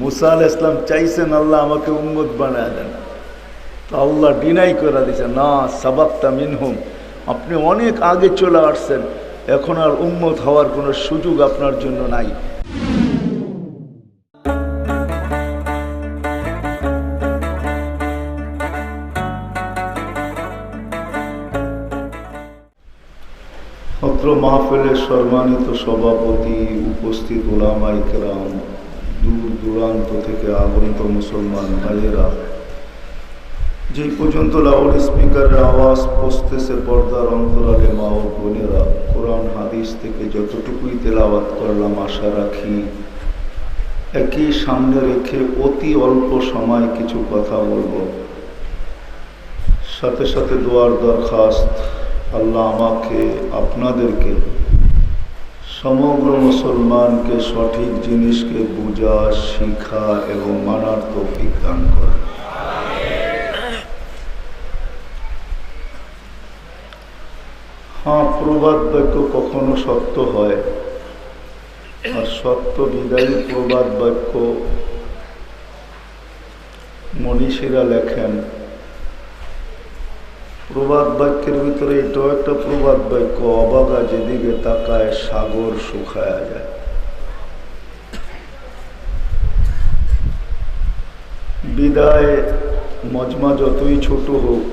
মুসা আলাইহিস সালাম চাইছেন আল্লাহ আমাকে উম্মত বানায় দেন, তো আল্লাহ ডিনাই করে দিয়েছে, না সাবাক্তা মিনহুম, আপনি অনেক আগে চলে আসছেন, এখন আর উম্মত হওয়ার কোনো সুযোগ আপনার জন্য নাই। অত্র মাহফিলের সম্মানিত সভাপতি, উপস্থিত উলামায়ে কেরাম, দূর দূরান্ত থেকে আগত মুসলমান ভাইয়েরা, যে পর্যন্ত লাউড স্পিকারের আওয়াজ পৌঁছতেছে পর্দার অন্তরালে মা ও বোনেরা, কোরআন হাদিস থেকে যতটুকুই তেলাওয়াত করলাম আশা রাখি একই সামনে রেখে অতি অল্প সময় কিছু কথা বলবো। সাথে সাথে দোয়ার দরখাস্ত, আল্লাহ আমাকে আপনাদেরকে সমগ্র মুসলমানকে সঠিক জিনিসকে বোঝা, শিখা এবং মানার তৌফিক দান করেন। হ্যাঁ, প্রবাদ বাক্য কখনো সত্য হয়, আর সত্য বিদায়ী প্রবাদ বাক্য মনীষীরা লেখেন। প্রবাদ বাক্যের ভিতরে এটাও একটা প্রবাদ বাক্য, অবাগা যেদিকে তাকায় সাগর শুকায়া যায়। বিদায় মজমা যতই ছোট হোক,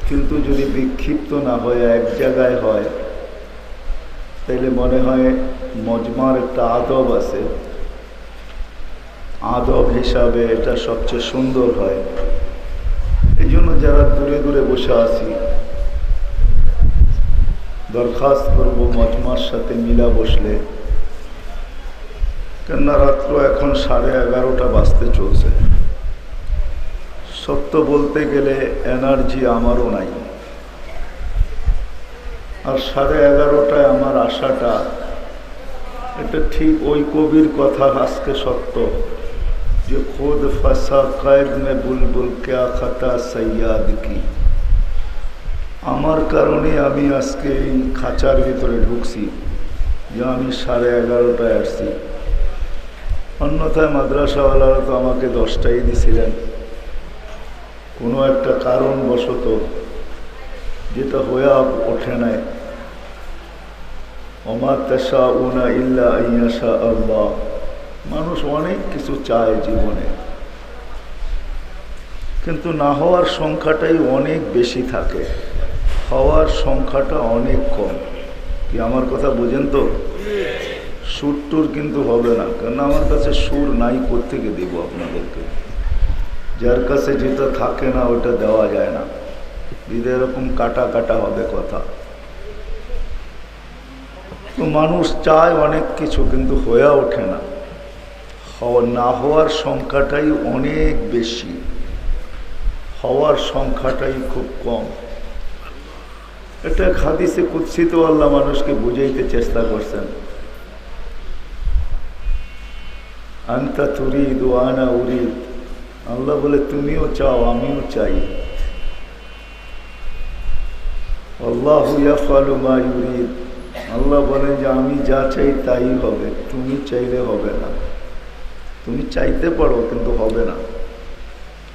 কিন্তু যদি বিক্ষিপ্ত না হয়, এক জায়গায় হয়, তাইলে মনে হয় মজমার একটা আদব আছে, আদব হিসাবে এটা সবচেয়ে সুন্দর হয়। এই জন্য যারা দূরে দূরে বসে আছি, দরখাস্ত করব মজমার সাথে মিলা বসলে, কেননা রাত্র এখন 11:30 বাজতে চলছে। সত্য বলতে গেলে এনার্জি আমারও নাই, আর 11:30টায় আমার আশাটা, এটা ঠিক ওই কবির কথা আজকে সত্য, যে খুদ ফাসা কয়েদ মে বুলবুল ক্যা খাতা সৈয়াদ কি। আমার কারণে আমি আজকে এই খাঁচার ভিতরে ঢুকছি, যে আমি 11:30টায় আসছি। অন্যথায় মাদ্রাসাওয়ালারা তো আমাকে 10টাই দিছিলেন, কোনো একটা কারণবশত যেটা হয়ে ওঠে নাই। ওমা তাশাউনা ইল্লা আইয়াশা আল্লাহ। মানুষ অনেক কিছু চায় জীবনে, কিন্তু না হওয়ার সংখ্যাটাই অনেক বেশি থাকে, হওয়ার সংখ্যাটা অনেক কম। কি আমার কথা বোঝেন তো? সুর টুর কিন্তু হবে না, কারণ আমার কাছে সুর নাই, কোত্থেকে দিব আপনাদেরকে? যার কাছে যেটা থাকে না ওটা দেওয়া যায় না, দিলে এরকম কাটা কাটা হবে কথা। তো মানুষ চায় অনেক কিছু, কিন্তু হয়ে ওঠে না, না হওয়ার সংখ্যাটাই অনেক বেশি, হওয়ার সংখ্যাটাই খুব কম। এটা হাদিসে কুদসিতে আল্লাহ মানুষকে বুঝাইতে চেষ্টা করছেন, আনতা তুরিদ ওয়া আনা উরিদ। আল্লাহ বলে তুমিও চাও আমিও চাই। আল্লাহু ইয়াফআলু মা ইউরিদ। আল্লাহ বলেন যে আমি যা চাই তাই হবে, তুমি চাইলে হবে না। তুমি চাইতে পারো কিন্তু হবে না,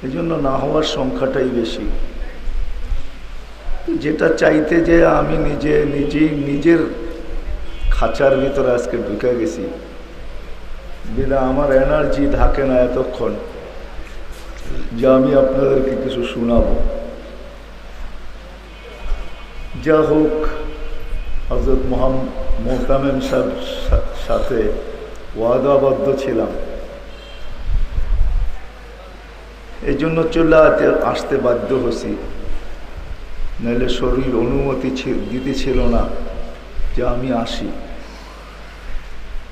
এই জন্য না হওয়ার সংখ্যাটাই বেশি। যেটা চাইতে যে আমি নিজের খাঁচার ভিতরে আজকে ঢুকে গেছি, যেটা আমার এনার্জি থাকে না এতক্ষণ যে আমি আপনাদেরকে কিছু শোনাবো। যা হোক, হযরত মোহতামিম সাহেব সাথে ওয়াদাবদ্ধ ছিলাম, এই জন্য চলে আসতে বাধ্য হয়েছি, নাহলে শরীর অনুমতি দিতেছিল না যে আমি আসি।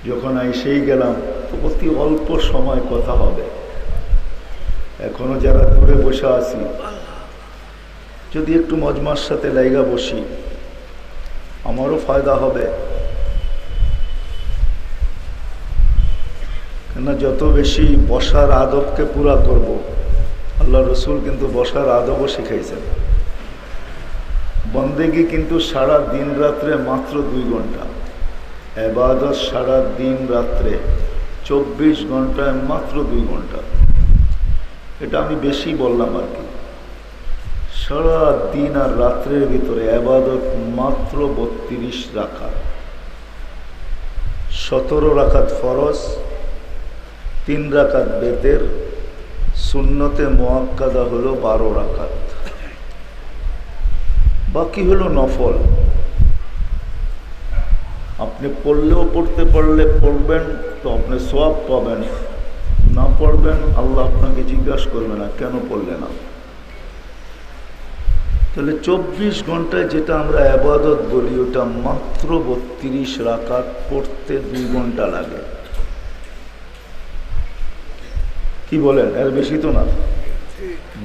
যখন এসেই গেলাম, তো অতি অল্প সময় কথা হবে। এখনো যারা দূরে বসে আছি, যদি একটু মজমার সাথে লাইগা বসি, আমারও ফায়দা হবে। কেননা যত বেশি বসার আদবকে পুরা করব, আল্লাহ রসুল কিন্তু বসার আদবও শিখাইছেন। বন্দেগি কিন্তু সারা দিন রাত্রে মাত্র 2 ঘন্টা, ইবাদত সারা দিন রাত্রে 24 ঘন্টায় মাত্র 2 ঘন্টা। এটা আমি বেশি বললাম আর কি। সারা দিন আর রাত্রের ভিতরে ইবাদত মাত্র 32 রাকাত। 17 রাকাত ফরজ, 3 রাকাত বেতের, সুন্নতে মুআক্কাদা হলো 12 রাকাত, বাকি হলো নফল। আপনি পড়লেও পড়তে পারলে পড়বেন তো আপনি সওয়াব পাবেন, না পড়বেন আল্লাহ আপনাকে জিজ্ঞাসা করবে না কেন পড়লে না। তাহলে 24 ঘন্টায় যেটা আমরা ইবাদত বলি ওটা মাত্র 32 রাকাত, পড়তে 2 ঘন্টা লাগে। কি বলেন, এর বেশি তো না।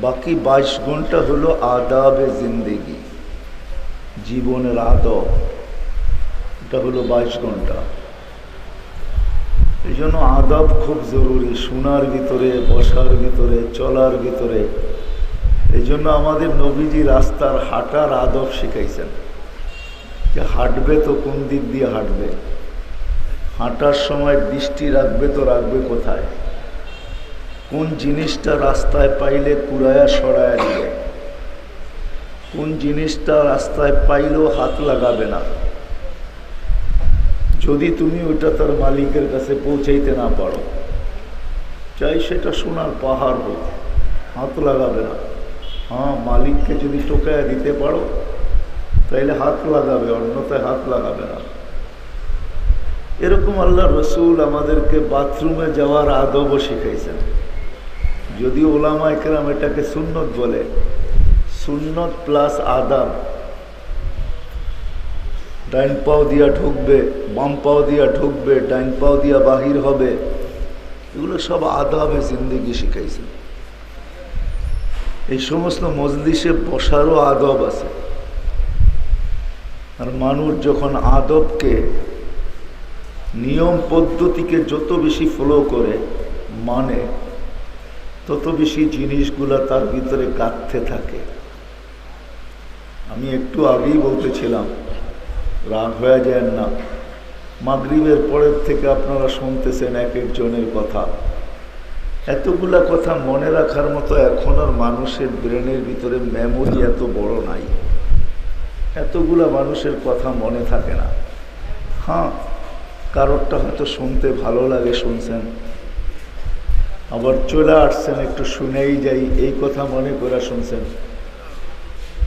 বাকি 22 ঘন্টা হলো আদাবে জিন্দেগি, জীবনের আদব, এটা হলো 22 ঘন্টা। এই জন্য আদব খুব জরুরি, শোনার ভিতরে, বসার ভিতরে, চলার ভিতরে। এই জন্য আমাদের নবীজি রাস্তার হাঁটার আদব শিখাইছেন, যে হাঁটবে তো কোন দিক দিয়ে হাঁটবে, হাঁটার সময় দৃষ্টি রাখবে তো রাখবে কোথায়, কোন জিনিসটা রাস্তায় পাইলে কুড়ায়া সরায়া দিবে, কোন জিনিসটা রাস্তায় পাইলেও হাত লাগাবে না। যদি তুমি ওটা তার মালিকের কাছে পৌঁছাইতে না পারো, চাই সেটা সোনার পাহাড় হোক, হাত লাগাবে না। হ্যাঁ, মালিককে যদি টোকায়া দিতে পারো তাইলে হাত লাগাবে, অন্যথায় হাত লাগাবে না। এরকম আল্লাহ রসুল আমাদেরকে বাথরুমে যাওয়ার আদবও শিখাইছেন। যদিও ওলামায়ে কেরাম এটাকে সুন্নত বলে, সুন্নত প্লাস আদাব। ডাইন পাও দিয়া ঢুকবে, বাম পাও দিয়া ঢুকবে, ডাইন পাও দিয়া বাহির হবে, এগুলো সব আদাবে জিন্দেগি শিখাইছে। এই সমস্ত মজলিসে বসারও আদব আছে। আর মানুষ যখন আদবকে, নিয়ম পদ্ধতিকে যত বেশি ফলো করে, মানে তত বেশি জিনিসগুলা তার ভিতরে গাঁথতে থাকে। আমি একটু আগেই বলতেছিলাম, রাগ হয়ে যায় না, মাগরিবের পরের থেকে আপনারা শুনতেছেন এক একজনের কথা। এতগুলা কথা মনে রাখার মতো এখন আর মানুষের ব্রেনের ভিতরে মেমোরি এত বড় নাই, এতগুলা মানুষের কথা মনে থাকে না। হ্যাঁ, কারোরটা হয়তো শুনতে ভালো লাগে, শুনছেন, আবার চলে আসছেন একটু শুনেই যাই এই কথা মনে করে শুনছেন।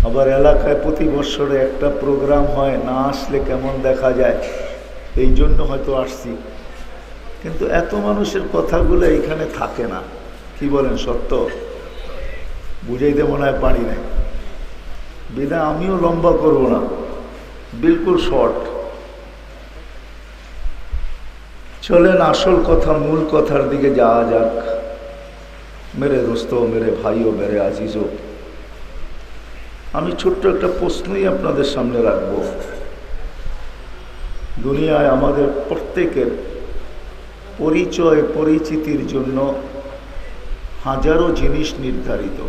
আবার এলাকায় প্রতি বছরে একটা প্রোগ্রাম হয়, না আসলে কেমন দেখা যায়, এই জন্য হয়তো আসছি। কিন্তু এত মানুষের কথাগুলো এইখানে থাকে না। কি বলেন, সত্য? বুঝাইতে মনে হয় পারি নাই, বিনা আমিও লম্বা করব না, বিলকুল শর্ট। চলেন আসল কথা, মূল কথার দিকে যাওয়া যাক। মেরে দোস্ত, মেরে ভাইও, মেরে আজিজও, আমি ছোট্ট একটা প্রশ্নই আপনাদের সামনে রাখব। দুনিয়ায় আমাদের প্রত্যেকের পরিচয় পরিচিতির জন্য হাজারো জিনিস নির্ধারিত।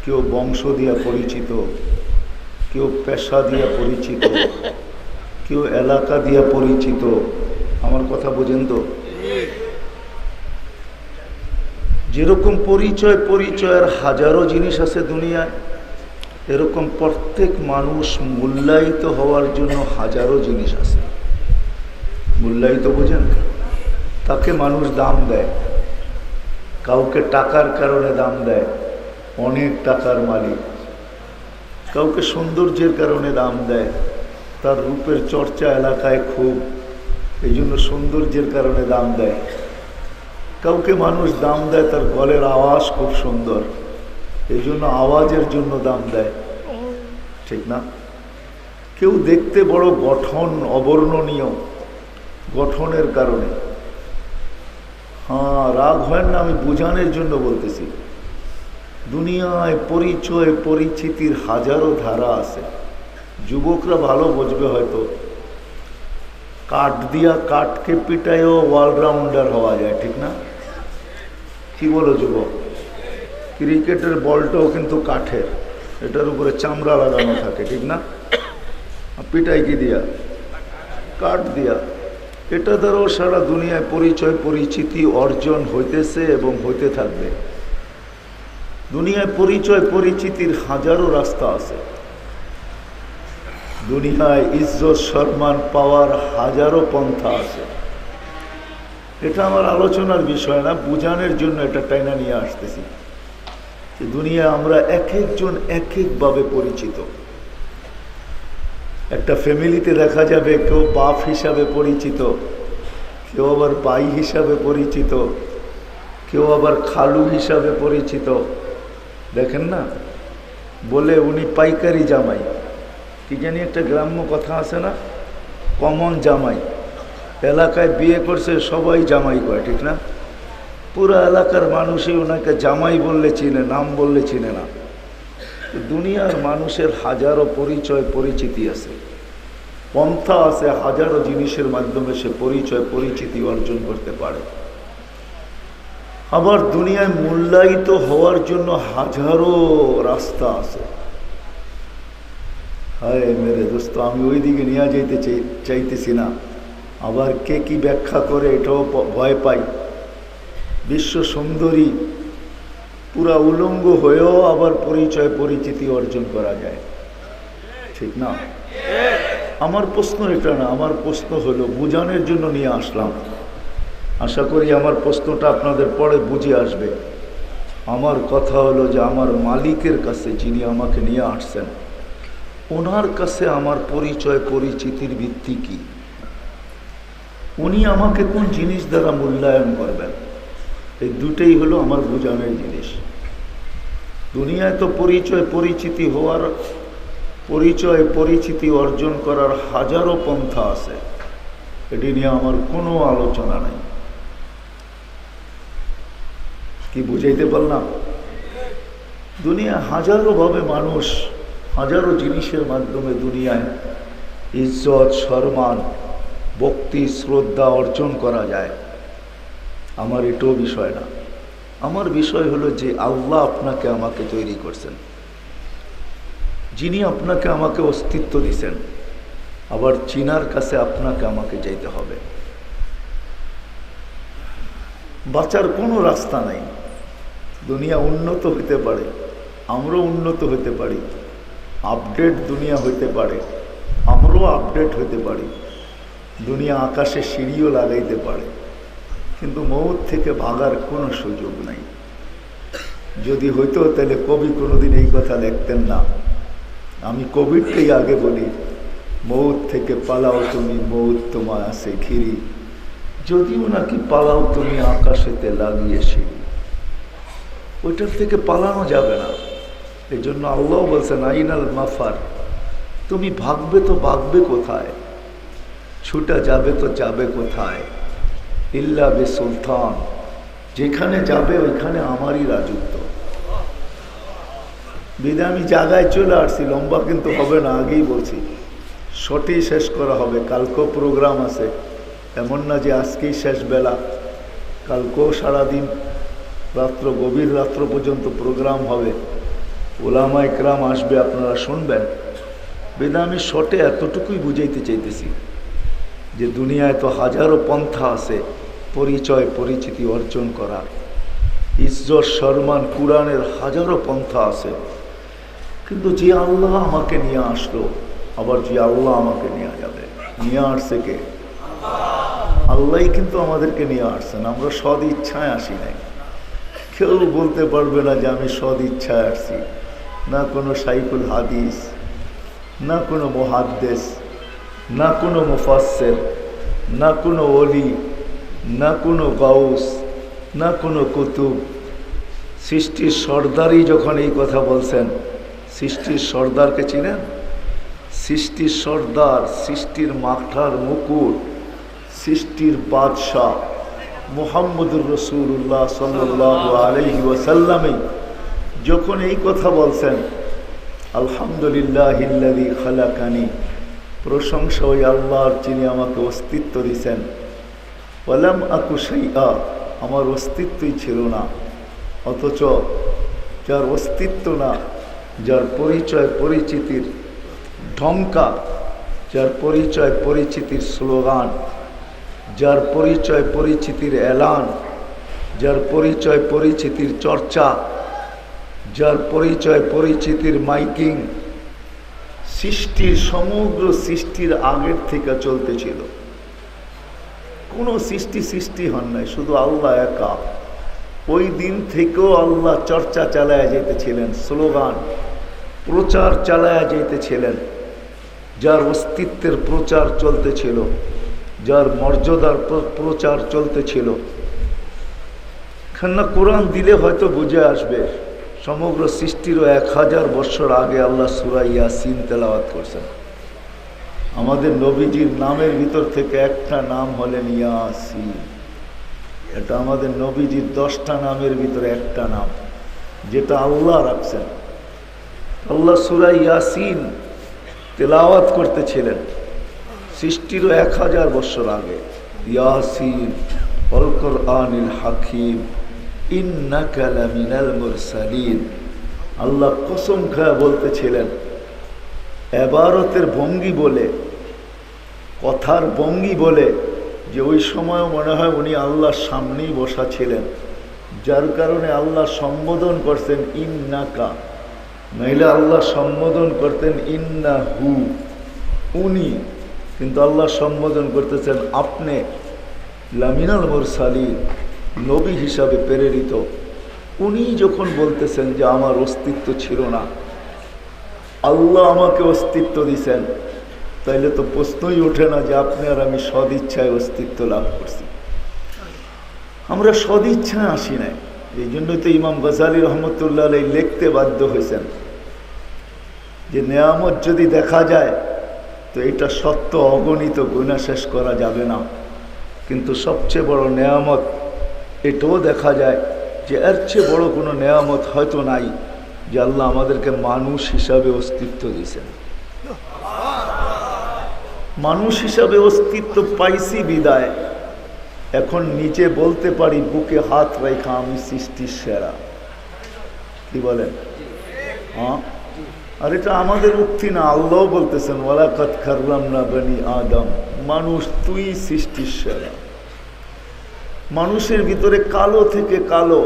কেউ বংশ দিয়া পরিচিত, কেউ পেশা দিয়া পরিচিত, কেউ এলাকা দিয়া পরিচিত। আমার কথা বোঝেন তো? যেরকম পরিচয়ের হাজারো জিনিস আছে দুনিয়ায়, এরকম প্রত্যেক মানুষ মূল্যায়িত হওয়ার জন্য হাজারো জিনিস আছে। মূল্যায়িত বোঝেন? তাকে মানুষ দাম দেয়, কাউকে টাকার কারণে দাম দেয়, অনেক টাকার মালিক। কাউকে সৌন্দর্যের কারণে দাম দেয়, তার রূপের চর্চা এলাকায় খুব, এই জন্য সৌন্দর্যের কারণে দাম দেয়। কাউকে মানুষ দাম দেয় তার গলের আওয়াজ খুব সুন্দর, এই জন্য আওয়াজের জন্য দাম দেয়, ঠিক না? কেউ দেখতে বড় গঠন অবর্ণনীয়, গঠনের কারণে। হ্যাঁ, রাগ হয় না, আমি বুঝানোর জন্য বলতেছি। দুনিয়ায় পরিচয় পরিচিতির হাজারো ধারা আছে। যুবকরা ভালো বুঝবে হয়তো, কাঠ দিয়া কাঠকে পিটাইও অলরাউন্ডার হওয়া যায়, ঠিক না? কি বলো যুবক? ক্রিকেটের বলটাও কিন্তু কাঠের, এটার উপরে চামড়া লাগানো থাকে, ঠিক না? পিটাই কি দিয়া? কাঠ দিয়া। এটা দ্বারাও সারা দুনিয়ায় পরিচয় পরিচিতি অর্জন হইতেছে এবং হইতে থাকবে। দুনিয়ায় পরিচয় পরিচিতির হাজারো রাস্তা আছে। দুনিয়ায় ইজ্জত সম্মান পাওয়ার হাজারো পন্থা আছে। এটা আমার আলোচনার বিষয় না, বুঝানোর জন্য এটা টাইনা নিয়ে আসতেছি যে দুনিয়া আমরা এক একজন এক একভাবে পরিচিত। একটা ফ্যামিলিতে দেখা যাবে কেউ বাপ হিসাবে পরিচিত, কেউ আবার ভাই হিসাবে পরিচিত, কেউ আবার খালু হিসাবে পরিচিত। দেখেন না, বলে উনি পাইকারি জামাই, কি জানি একটা গ্রাম্য কথা আছে না, কমন জামাই। এলাকায় বিয়ে করছে সবাই জামাই কয়, ঠিক না? পুরো এলাকার মানুষই ওনাকে জামাই বললে চিনে, নাম বললে চিনে না। দুনিয়ার মানুষের হাজারো পরিচয় পরিচিতি আছে, পন্থা আছে, হাজারো জিনিসের মাধ্যমে সে পরিচয় পরিচিতি অর্জন করতে পারে। আবার দুনিয়ায় মূল্যায়িত হওয়ার জন্য হাজারো রাস্তা আছে। হায় মেরে দোস্ত, আমি ওই দিকে নিয়ে যেতে চাইতেছি না। আবার কে কি ব্যাখ্যা করে এটাও ভয় পাই। বিশ্ব সুন্দরী পুরা উলঙ্গ হয়েও আবার পরিচয় পরিচিতি অর্জন করা যায়, ঠিক না? আমার প্রশ্ন এটা না, আমার প্রশ্ন হলো বুঝানোর জন্য নিয়ে আসলাম। আশা করি আমার প্রশ্নটা আপনাদের পরে বুঝে আসবে। আমার কথা হলো যে আমার মালিকের কাছে, যিনি আমাকে নিয়ে আসছেন, ওনার কাছে আমার পরিচয় পরিচিতির ভিত্তি কি? উনি আমাকে কোন জিনিস দ্বারা মূল্যায়ন করবেন? এই দুটেই হলো আমার বোঝানোর জিনিস। দুনিয়ায় তো পরিচয় পরিচিতি হওয়ার, পরিচয় পরিচিতি অর্জন করার হাজারো পন্থা আছে। এটি নিয়ে আমার কোনো আলোচনা নাই। কি বুঝাইতে পারলাম? দুনিয়া হাজারো ভাবে মানুষ হাজারো জিনিসের মাধ্যমে দুনিয়ায় ইজ্জত সম্মান ভক্তি শ্রদ্ধা অর্জন করা যায়। আমার এটাও বিষয় না। আমার বিষয় হলো যে আল্লাহ আপনাকে আমাকে তৈরি করছেন, যিনি আপনাকে আমাকে অস্তিত্ব দিয়েছেন, আবার চিনার কাছে আপনাকে আমাকে যেতে হবে। বাঁচার কোনো রাস্তা নাই। দুনিয়া উন্নত হতে পারে, আমরাও উন্নত হতে পারি, আপডেট দুনিয়া হইতে পারে, আমরাও আপডেট হতে পারি। দুনিয়া আকাশে সিঁড়িও লাগাইতে পারে, কিন্তু মৌত থেকে ভাগার কোনো সুযোগ নাই। যদি হইতো তাহলে কবি কোনোদিন এই কথা লিখতেন না। আমি কবিরকেই আগে বলি, মৌত থেকে পালাও তুমি, মৌত তোমায় আসে ঘিরি, যদিও নাকি পালাও তুমি আকাশেতে লাগিয়ে সিঁড়ি। ওইটার থেকে পালানো যাবে না। এই জন্য আল্লাহ বলছেন আইনাল মাফার, তুমি ভাগবে তো ভাগবে কোথায়, ছুটা যাবে তো যাবে কোথায়, ইল্লা বে সুলতান, যেখানে যাবে ওইখানে আমারই রাজত্ব। বিদে আমি জায়গায় চলে আসছি, লম্বা কিন্তু হবে না, আগেই বলছি, শর্টেই শেষ করা হবে। কালকেও প্রোগ্রাম আছে, এমন না যে আজকেই শেষ বেলা, কালকেও সারাদিন রাত্র গভীর রাত্র পর্যন্ত প্রোগ্রাম হবে, ওলামা ইকরাম আসবে, আপনারা শুনবেন। বিদে আমি শর্টে এতটুকুই বুঝাইতে চাইতেছি যে দুনিয়ায় তো হাজারো পন্থা আছে পরিচয় পরিচিতি অর্জন করার। ইজ্জত সম্মান কুরআনের হাজারো পন্থা আছে, কিন্তু যে আল্লাহ আমাকে নিয়ে আসলো, আবার যে আল্লাহ আমাকে নিয়ে যাবে, নিয়ে আসছে কে? আল্লাহই কিন্তু আমাদেরকে নিয়ে আসছেন। আমরা সদ ইচ্ছায় আসি নাই। কেউ বলতে পারবে না যে আমি সদ ইচ্ছায় আসছি। না কোনো শাইখুল হাদিস, না কোনো মুহাদ্দিস, না কোনো মুফাসসির, না কোনো ওলি, না কোনো গাউস, না কোনো কুতুব। সৃষ্টির সর্দারই যখন এই কথা বলছেন, সৃষ্টির সর্দারকে চিনেন? সৃষ্টির সর্দার, সৃষ্টির মাথার মুকুট, সৃষ্টির বাদশাহ মুহাম্মদুর রাসূলুল্লাহ সাল্লাল্লাহু আলাইহি ওয়াসাল্লামই যখন এই কথা বলছেন, আলহামদুলিল্লাহিল্লাযী খালাকানি, প্রশংসা ওই আল্লাহর যিনি আমাকে অস্তিত্ব দিয়েছেন, ওয়ালাম আকু শাইআ, আমার অস্তিত্বই ছিল না। অথচ যার অস্তিত্ব না, যার পরিচয় পরিচিতির ঢঙ্কা, যার পরিচয় পরিচিতির স্লোগান, যার পরিচয় পরিচিতির এলান, যার পরিচয় পরিচিতির চর্চা, যার পরিচয় পরিচিতির মাইকিং সৃষ্টির সমগ্র সৃষ্টির আগের থেকে চলতেছিল। কোনো সৃষ্টি হন নাই, শুধু আল্লাহ একা। ওই দিন থেকেও আল্লাহ চর্চা চালায়া যেতেছিলেন, স্লোগান প্রচার চালায়া যেতেছিলেন। যার অস্তিত্বের প্রচার চলতেছিল, যার মর্যাদার প্রচার চলতেছিল। কেননা কোরআন দিলে হয়তো বুঝে আসবে, সমগ্র সৃষ্টিরও 1000 বছর আগে আল্লাহ সূরা ইয়াসিন তেলাওয়াত করছেন। আমাদের নবীজির নামের ভিতর থেকে একটা নাম হলেন ইয়াসিন। এটা আমাদের নবীজির 10টা নামের ভিতরে একটা নাম, যেটা আল্লাহ রাখছেন। আল্লাহ সূরা ইয়াসিন তেলাওয়াত করতেছিলেন সৃষ্টিরও 1000 বছর আগে। ইয়াসিন ওয়াল কুরআনিল হাকিম ইন্নাকা লামিনাল মুরসালিন। আল্লাহ কসম খায়া বলতেছিলেন, এবারতের ভঙ্গি বলে, কথার ভঙ্গি বলে, যে ওই সময় মনে হয় উনি আল্লাহর সামনেই বসা ছিলেন, যার কারণে আল্লাহ সম্বোধন করতেন ইন্নাকা, নইলে আল্লাহ সম্বোধন করতেন ইন্নাহু, উনি। কিন্তু আল্লাহ সম্বোধন করতেছেন আপনি লামিনাল মুরসালিন, নবী হিসাবে প্রেরিত। উনি যখন বলতেছেন যে আমার অস্তিত্ব ছিল না, আল্লাহ আমাকে অস্তিত্ব দিছেন, তাইলে তো প্রশ্নই ওঠে না যে আপনি আর আমি সদিচ্ছায় অস্তিত্ব লাভ করছি। আমরা সদিচ্ছায় আসি নাই। এই জন্যই তো ইমাম গজালি রহমতুল্লাহ আলাইহি লিখতে বাধ্য হয়েছেন যে নেয়ামত যদি দেখা যায় তো এটা সত্য অগণিত, গুণা শেষ করা যাবে না। কিন্তু সবচেয়ে বড় নেয়ামত এটাও দেখা যায় যে এর চেয়ে বড় কোনো নেয়ামত হয়তো নাই, যে আল্লাহ আমাদেরকে মানুষ হিসাবে অস্তিত্ব দিয়েছেন। মানুষ হিসাবে অস্তিত্ব পাইছি বিদায় এখন নিজে বলতে পারি বুকে হাত রেখা আমি সৃষ্টির সেরা। কি বলেন? হ্যাঁ, আর এটা আমাদের উক্তি না, আল্লাহ বলতেছেন ওয়ালাকাদ কাররামনা বনি আদম, মানুষ তুই সৃষ্টির সেরা। মানুষের ভিতরে কালো থেকে কালো,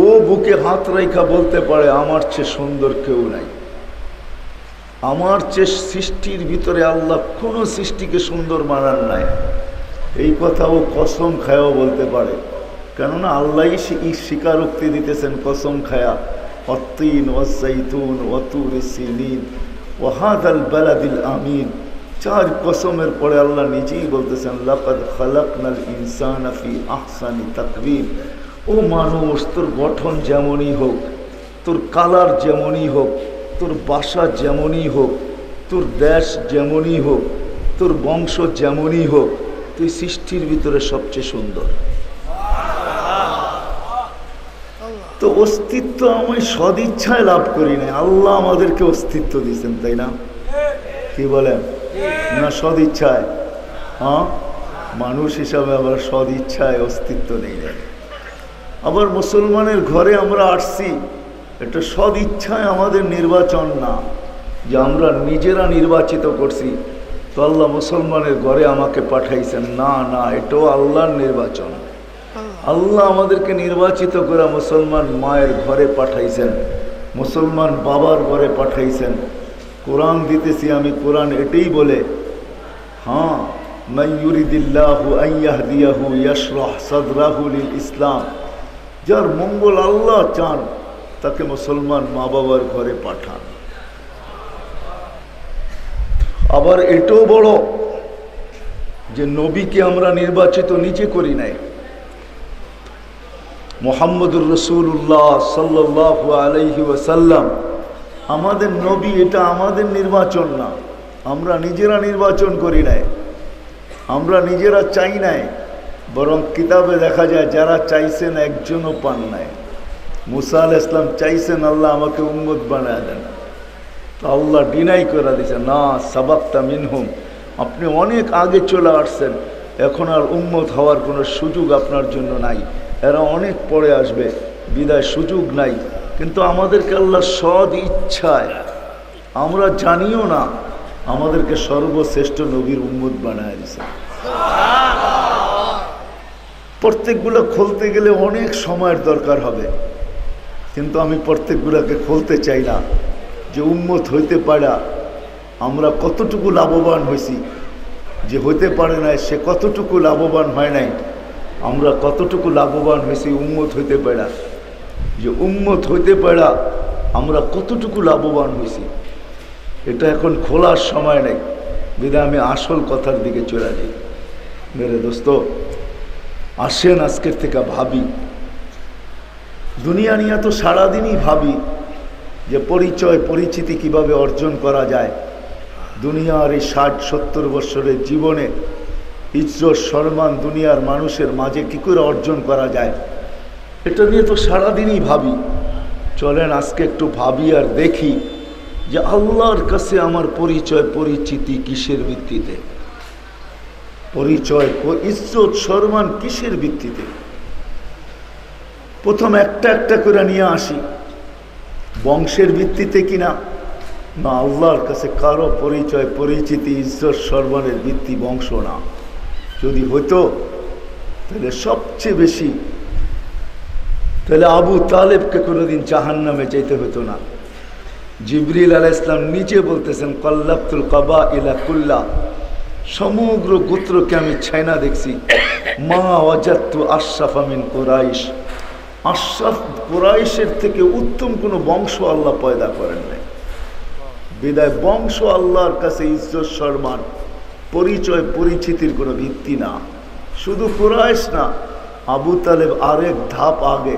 ও বুকে হাত রেখা বলতে পারে আমার চেয়ে সুন্দর কেউ নাই। আমার চেয়ে সৃষ্টির ভিতরে আল্লাহ কোনো সৃষ্টিকে সুন্দর বানান নাই, এই কথা ও কসম খায়াও বলতে পারে। কেননা আল্লাহই স্বীকারোক্তি দিতেছেন কসম খায়া, অত্তিন ওয়াজ্জাইতুন ওয়াতুরি সিনিন ওয়াহাদাল বালাদিল আমিন। 4 কসমের পরে আল্লাহ নিজেই বলতেছেন লাকাদ খালাকনাল ইনসানা ফি আহসানি তাকওয়িম। ও মানুষ, তোর গঠন যেমনই হোক, তোর কালার যেমনই হোক, তোর বাসা যেমনই হোক, তোর দেশ যেমনই হোক, তোর বংশ যেমনই হোক, তুই সৃষ্টির ভিতরে সবচেয়ে সুন্দর। তো অস্তিত্ব আমি সদিচ্ছায় লাভ করি না, আল্লাহ আমাদেরকে অস্তিত্ব দিয়েছেন, তাই না? কি বলেন? না সদিচ্ছায়? হ্যাঁ, মানুষ হিসাবে আবার সদিচ্ছায় অস্তিত্ব নেই। আবার মুসলমানের ঘরে আমরা আসছি, এটা সদিচ্ছায় আমাদের নির্বাচন না যে আমরা নিজেরা নির্বাচিত করছি তো আল্লাহ মুসলমানের ঘরে আমাকে পাঠাইছেন, না না, এটাও আল্লাহর নির্বাচন। আল্লাহ আমাদেরকে নির্বাচিত করে মুসলমান মায়ের ঘরে পাঠাইছেন, মুসলমান বাবার ঘরে পাঠাইছেন। কোরআন দিতেছি আমি, কোরআন এটাই বলে, হ্যাঁ, মান ইউরিদিল্লাহু আন ইয়াহদিয়াহু ইয়াশরাহ সাদরাহু লিল ইসলাম। যার মঙ্গল আল্লাহ চান তাকে মুসলমান মা বাবার ঘরে পাঠান। আবার এটাও বড় যে নবীকে আমরা নির্বাচিত নিজে করি নাই। মুহাম্মদুর রাসূলুল্লাহ সাল্লাল্লাহু আলাইহি ওয়াসাল্লাম আমাদের নবী, এটা আমাদের নির্বাচন না, আমরা নিজেরা নির্বাচন করি নাই, আমরা নিজেরা চাই নাই। বরং কিতাবে দেখা যায় যারা চাইছেন একজনও পান নাই। মুসা আলাইহিস সালাম চাইছেন আল্লাহ আমাকে উম্মত বানায় দেন, তো আল্লাহ ডিনাই করে দিয়েছে, না সাবাক্তা মিনহুম, আপনি অনেক আগে চলে আসছেন, এখন আর উম্মত হওয়ার কোনো সুযোগ আপনার জন্য নাই, এরা অনেক পরে আসবে, বিদায় সুযোগ নাই। কিন্তু আমাদেরকে আল্লাহ সদ ইচ্ছায়, আমরা জানিও না, আমাদেরকে সর্বশ্রেষ্ঠ নবীর উম্মত বানায় দিয়েছে। প্রত্যেকগুলো খুলতে গেলে অনেক সময়ের দরকার হবে, কিন্তু আমি প্রত্যেকগুলোকে খুলতে চাই না। যে উম্মত হইতে পারা আমরা কতটুকু লাভবান হয়েছি, যে হইতে পারে না সে কতটুকু লাভবান হয় নাই, আমরা কতটুকু লাভবান হয়েছি উম্মত হইতে পারা। যে উম্মত হইতে পারা আমরা কতটুকু লাভবান হয়েছি, এটা এখন খোলার সময় নেই। বিধায় আমি আসল কথার দিকে চলে যাই। মেরে দোস্ত, আসেন আজকের থেকে ভাবি। দুনিয়া নিয়ে তো সারাদিনই ভাবি যে পরিচয় পরিচিতি কিভাবে অর্জন করা যায়। দুনিয়ার এই 60-70 বছরের জীবনে ইজ্জত সম্মান দুনিয়ার মানুষের মাঝে কি করে অর্জন করা যায়, এটা নিয়ে তো সারাদিনই ভাবি। চলেন আজকে একটু ভাবি আর দেখি যে আল্লাহর কাছে আমার পরিচয় পরিচিতি কিসের ভিত্তিতে, পরিচয় ইজ্জত সম্মান কিসের ভিত্তিতে। প্রথম একটা একটা করে নিয়ে আসি, বংশের ভিত্তিতে কিনা, না আল্লাহর কাছে কারো পরিচয় পরিচিতি ইজ্জত সম্মানের ভিত্তি বংশ না। যদি হতো তাহলে সবচেয়ে বেশি, তাহলে আবু তালেবকে কোনোদিন জাহান্নামে যেতে হতো না। জিবরিল আলাইহিস সালাম নিজে বলতেছেন, কল্লাবতুল কাবাইলা কুল্লা, সমগ্র গোত্রকে আমি ছাইনা দেখছি। মা ওয়াজাদতু আশরাফা মিন কুরাইশ, আশরাফ কুরাইশের থেকে উত্তম কোনো বংশ আল্লাহ পয়দা করেন নাই। বিদায় বংশ আল্লাহর কাছে ইজ্জত সম্মান পরিচয় পরিচিতির কোনো ভিত্তি না। শুধু কুরাইশ না, আবু তালেব আরেক ধাপ আগে,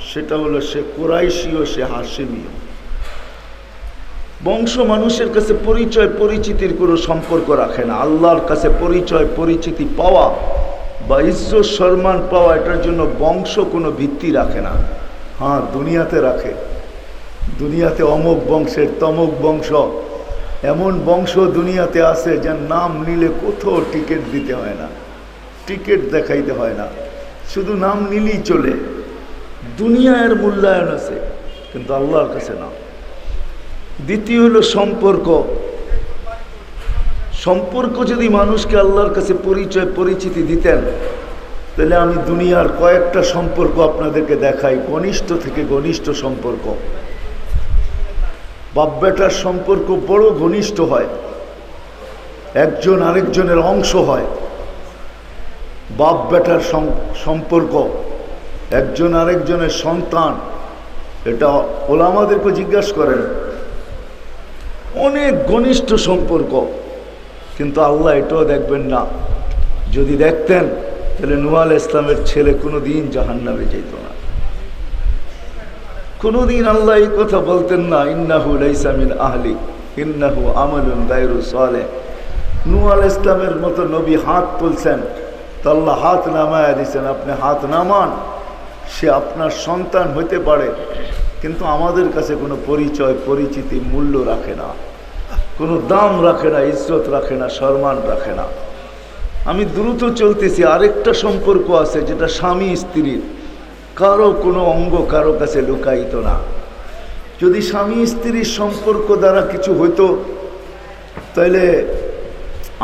সেটা হলো সে কুরাইশীয়, সে হাশিমীয়। বংশ মানুষের কাছে পরিচয় পরিচিতির কোনো সম্পর্ক রাখে না। আল্লাহর কাছে পরিচয় পরিচিতি পাওয়া বা ইজ্জত সম্মান পাওয়া, এটার জন্য বংশ কোনো ভিত্তি রাখে না। হ্যাঁ, দুনিয়াতে রাখে। দুনিয়াতে অমুক বংশের তমুক বংশ, এমন বংশ দুনিয়াতে আছে যার নাম নিলে কোথাও টিকিট দিতে হয় না, টিকিট দেখাইতে হয় না, শুধু নাম নিলেই চলে। দুনিয়ার মূল্যায়ন আছে, কিন্তু আল্লাহর কাছে না। দ্বিতীয় হলো সম্পর্ক। সম্পর্ক যদি মানুষকে আল্লাহর কাছে পরিচয় পরিচিতি দিতেন, তাহলে আমি দুনিয়ার কয়েকটা সম্পর্ক আপনাদেরকে দেখাই। ঘনিষ্ঠ থেকে ঘনিষ্ঠ সম্পর্ক, বাপ বেটার সম্পর্ক বড় ঘনিষ্ঠ হয়, একজন আরেকজনের অংশ হয়। বাপ বেটার সম্পর্ক, একজন আরেকজনের সন্তান, এটা ওলামাদেরকে জিজ্ঞাসা করেন, অনেক ঘনিষ্ঠ সম্পর্ক। কিন্তু আল্লাহ এটাও দেখবেন না। যদি দেখতেন তাহলে নূহ আলাইহিস সালামের ছেলে কোনোদিন জাহান্নামে যেত না। কোনোদিন আল্লাহ এই কথা বলতেন না, ইন্নাহু লাইসা মিন আহলি ইন্নাহু আমালুন গায়রু সালেহ। নূহ আলাইহিস সালামের মতো নবী হাত তুলছেন, তো আল্লাহ হাত নামায়া দিয়েছেন, আপনি হাত নামান, সে আপনার সন্তান হতে পারে, কিন্তু আমাদের কাছে কোনো পরিচয় পরিচিতি মূল্য রাখে না, কোনো দাম রাখে না, ইজ্জত রাখে না, সম্মান রাখে না। আমি দ্রুত চলতেছি। আরেকটা সম্পর্ক আছে যেটা স্বামী স্ত্রীর, কারো কোনো অঙ্গ কারো কাছে লুকায়িত না। যদি স্বামী স্ত্রীর সম্পর্ক দ্বারা কিছু হইতো, তাহলে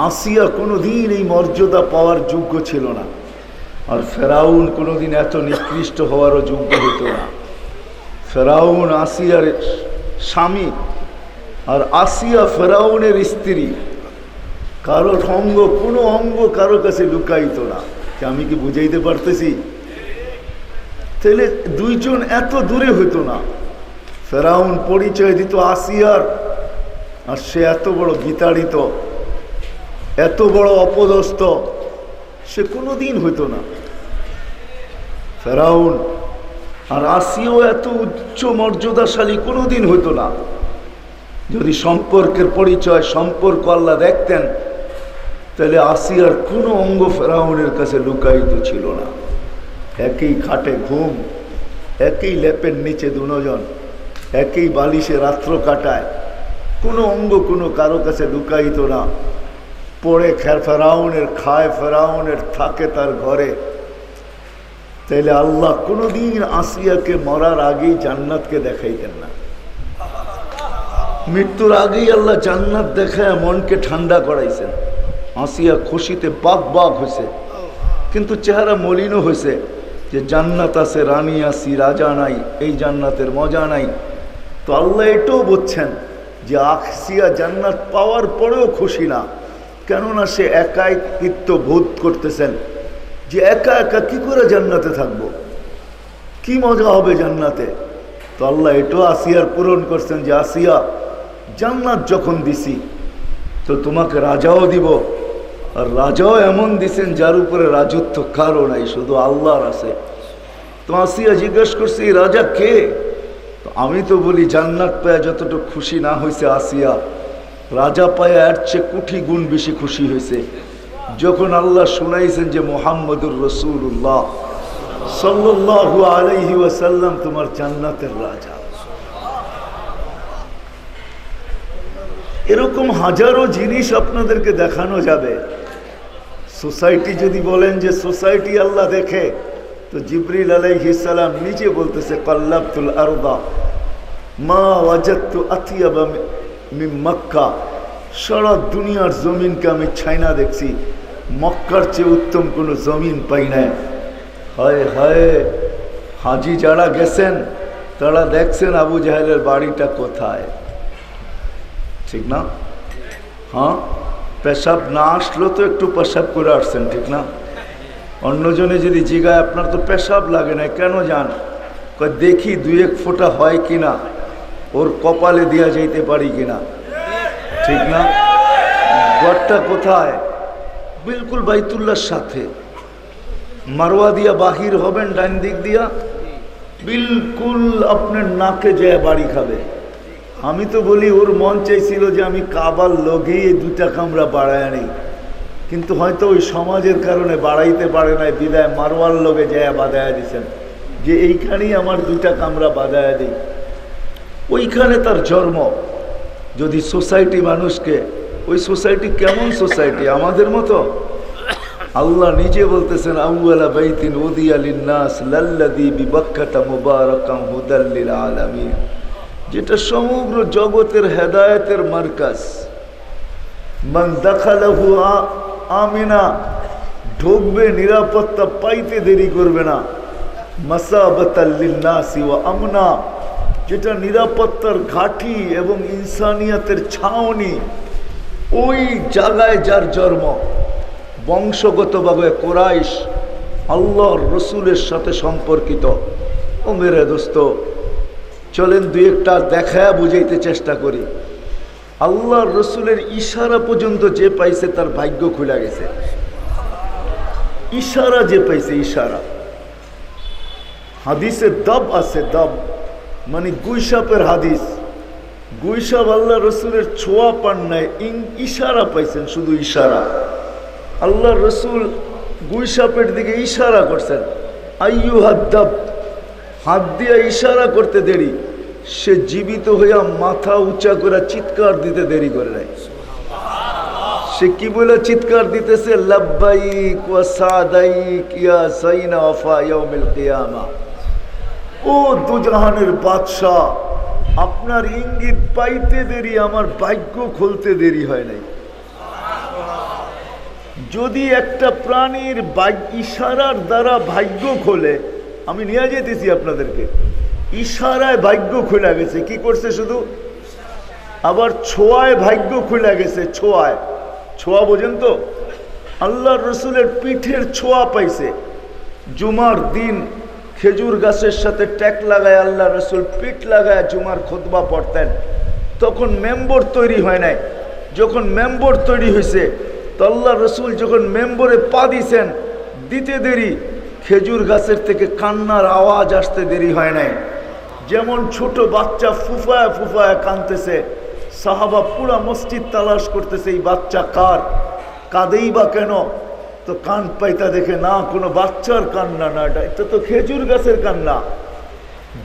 আসিয়া কোনোদিন এই মর্যাদা পাওয়ার যোগ্য ছিল না, আর ফেরাউন কোনোদিন এত নিকৃষ্ট হওয়ারও যোগ্য হতো না। ফেরাউন আসিয়ার স্বামী, আর আসিয়া ফেরাউনের স্ত্রী। কারোর অঙ্গ, কোনো অঙ্গ কারো কাছে লুকাইতো না। আমি কি বুঝাইতে পারতেছি? তাহলে দুইজন এত দূরে হইতো না। ফেরাউন পরিচয় দিত আসিয়ার, আর সে এত বড় বিতাড়িত, এত বড় অপদস্থ, সে কোনোদিন হইতো না। ফেরাউন আর আসিয়াও এত উচ্চ মর্যাদাশালী কোনোদিন হইতো না। যদি সম্পর্কের পরিচয় সম্পর্ক আল্লাহ দেখতেন, তাহলে আসিয়ার কোনো অঙ্গ ফেরাউনের কাছে লুকায়িত ছিল না। একই খাটে ঘুম, একই লেপের নিচে দুজন, একই বালিশে রাত্র কাটায়, কোনো অঙ্গ কোনো কারো কাছে লুকায়িত না। পড়ে ফেরাউনের, খায় ফেরাউনের, থাকে তার ঘরে। তাইলে আল্লাহ কোনোদিন আসিয়াকে মরার আগেই জান্নাতকে দেখাইতেন না। মৃত্যুর আগেই আল্লাহ জান্নাত দেখায় মনকে ঠান্ডা করাইছেন। আসিয়া খুশিতে বাগ বাগ হয়েছে, কিন্তু চেহারা মলিনও হয়েছে যে জান্নাত আছে, রানী আসি, রাজা নাই, এই জান্নাতের মজা নাই। তো আল্লাহ এটাও বলছেন যে আসিয়া জান্নাত পাওয়ার পরেও খুশি না, কেননা সে একাকিত্ব বোধ করতেছেন যে একা একা কি করে জান্নাতে থাকবো, কি মজা হবে জান্নাতে। তো আল্লাহ এটাও আসিয়ার পূরণ করছেন যে আসিয়া, জান্নাত যখন দিছি তো তোমাকে রাজাও দিব, আর রাজাও এমন দিছেন যার উপরে রাজত্ব কারো নাই, শুধু আল্লাহর আছে। তো আসিয়া জিজ্ঞেস করছে এই রাজা কে? তো আমি তো বলি জান্নাত পায়া যতটুকু খুশি না হয়েছে আসিয়া, রাজা পায়া এর চেয়ে কোটি গুণ বেশি খুশি হয়েছে যখন আল্লাহ শুনাইছেন যে মুহাম্মদুর রাসূলুল্লাহ সাল্লাল্লাহু আলাইহি ওয়াসাল্লাম তোমার জান্নাতের রাজা। এরকম হাজারো জিনিস আপনাদেরকে দেখানো যাবে। সোসাইটি যদি বলেন যে সোসাইটি আল্লাহ দেখে, তো জিবরিল আলাইহিস সালাম নিজে বলতেছে কাল্লাবতুল আরদা মা ওয়াজাদতু আতিয়াবা মিন মক্কা, সারা দুনিয়ার জমিনকে আমি ছাইনা দেখছি, মক্কার চেয়ে উত্তম কোনো জমিন পাই নাই। হায় হায়, হাজি যারা গেছেন তারা দেখছেন আবু জাহেলের বাড়িটা কোথায়, ঠিক না? হ্যাঁ, পেশাব না আসলো তো একটু পেশাব করে আসছেন, ঠিক না? অন্যজনে যদি জিগায় আপনার তো পেশাব লাগে না, কেন যান? দেখি দুই এক ফোঁটা হয় কিনা, ওর কপালে দিয়া যাইতে পারি কিনা, ঠিক না? ঘরটা কোথায়? বিলকুল বাইতুল্লাহর সাথে। মারওয়া দিয়া বাহির হবেন ডাইন দিক দিয়া, বিলকুল আপনার নাকে যায় বাড়ি খাবে। আমি তো বলি ওর মন চাইছিল যে আমি কাবার লগেই দুটা কামরা বাড়ায় নেই, কিন্তু হয়তো ওই সমাজের কারণে বাড়াইতে পারে নাই, বিদায় মারওয়ার লগে যায় বাঁধায় দিছেন যে এইখানেই আমার দুটা কামরা বাঁধায় দিই। ওইখানে তার জন্ম। যদি সোসাইটি মানুষকে, ওই সোসাইটি কেমন সোসাইটি? আমাদের মতো? আল্লাহ নিজে বলতেছেন আউয়ালা বাইতিন উদিয়া লিন্নাস লাল্লাযী বিবাক্কাতা মুবারাকান হুদাল লিল আলামিন, যেটা সমগ্র জগতের হেদায়েতের মার্কাজ। মান দাখালাহু আমিনা, ঢুকবে নিরাপত্তা পাইতে দেরি করবে না। মাসাবাতাল লিন্নাসি ওয়া আমনা, যেটা নিরাপত্তার ঘাঁটি এবং ইনসানিয়াতের ছাউনি, ওই জায়গায় যার জন্ম। বংশগতভাবে কোরাইশ, আল্লাহর রসুলের সাথে সম্পর্কিত। ও মেরে দোস্ত, চলেন দুই একটা দেখায়া বুঝাইতে চেষ্টা করি। আল্লাহর রসুলের ইশারা পর্যন্ত যে পাইছে তার ভাগ্য খুলে গেছে। ইশারা যে পাইছে, ইশারা। হাদিসে দাব আছে, দাব মানে গুইসাপের হাদিস। গুইসাপ আল্লাহ রসুলের ছোঁয়া পান নাই, ইশারা পাইছেন, শুধু ইশারা। আল্লাহ রসুল গুইসাপের দিকে ইশারা করছেন, আইয়ুহাদ দাব, হাত দিয়ে ইশারা করতে দেরি, সে জীবিত হইয়া মাথা উঁচা করে চিৎকার দিতে দেরি করে নাই। সে কি বলে চিৎকার দিতেছে? লাব্বাইক ওয়া সাদাইক ইয়া সাইনা ওয়াফা ইয়াউমিল কিয়ামা। ও দুজাহানের বাদশাহ, আপনার ইঙ্গিত পাইতে দেরি, আমার ভাগ্য খুলতে দেরি হয় নাই। যদি একটা প্রাণীর ইশারার দ্বারা ভাগ্য খোলে, আমি নিয়ে যেতেছি আপনাদেরকে, ইশারায় ভাগ্য খুলে গেছে। কি করছে? শুধু। আবার ছোঁয়ায় ভাগ্য খুলে গেছে। ছোঁয়ায়, ছোঁয়া বোঝেন তো? আল্লাহর রসুলের পিঠের ছোঁয়া পাইছে। জুমার দিন খেজুর গাছের সাথে ট্যাক লাগায় আল্লাহ রসুল পিঠ লাগায় জুমার খুতবা পড়তেন। তখন মেম্বর তৈরি হয় নাই। যখন মেম্বর তৈরি হয়েছে, তো আল্লাহ রসুল যখন মেম্বরে পা দিছেন, দিতে দেরি, খেজুর গাছের থেকে কান্নার আওয়াজ আসতে দেরি হয় নাই। যেমন ছোট বাচ্চা ফুফায় ফুফায় কাঁদতেছে, সাহাবা পুরা মসজিদ তালাশ করতেছে এই বাচ্চা কার, কাঁদেই বা কেন? তো কান পাইতা দেখে না, কোনো বাচ্চার কান্না না, এটা তো খেজুর গাছের কান্না।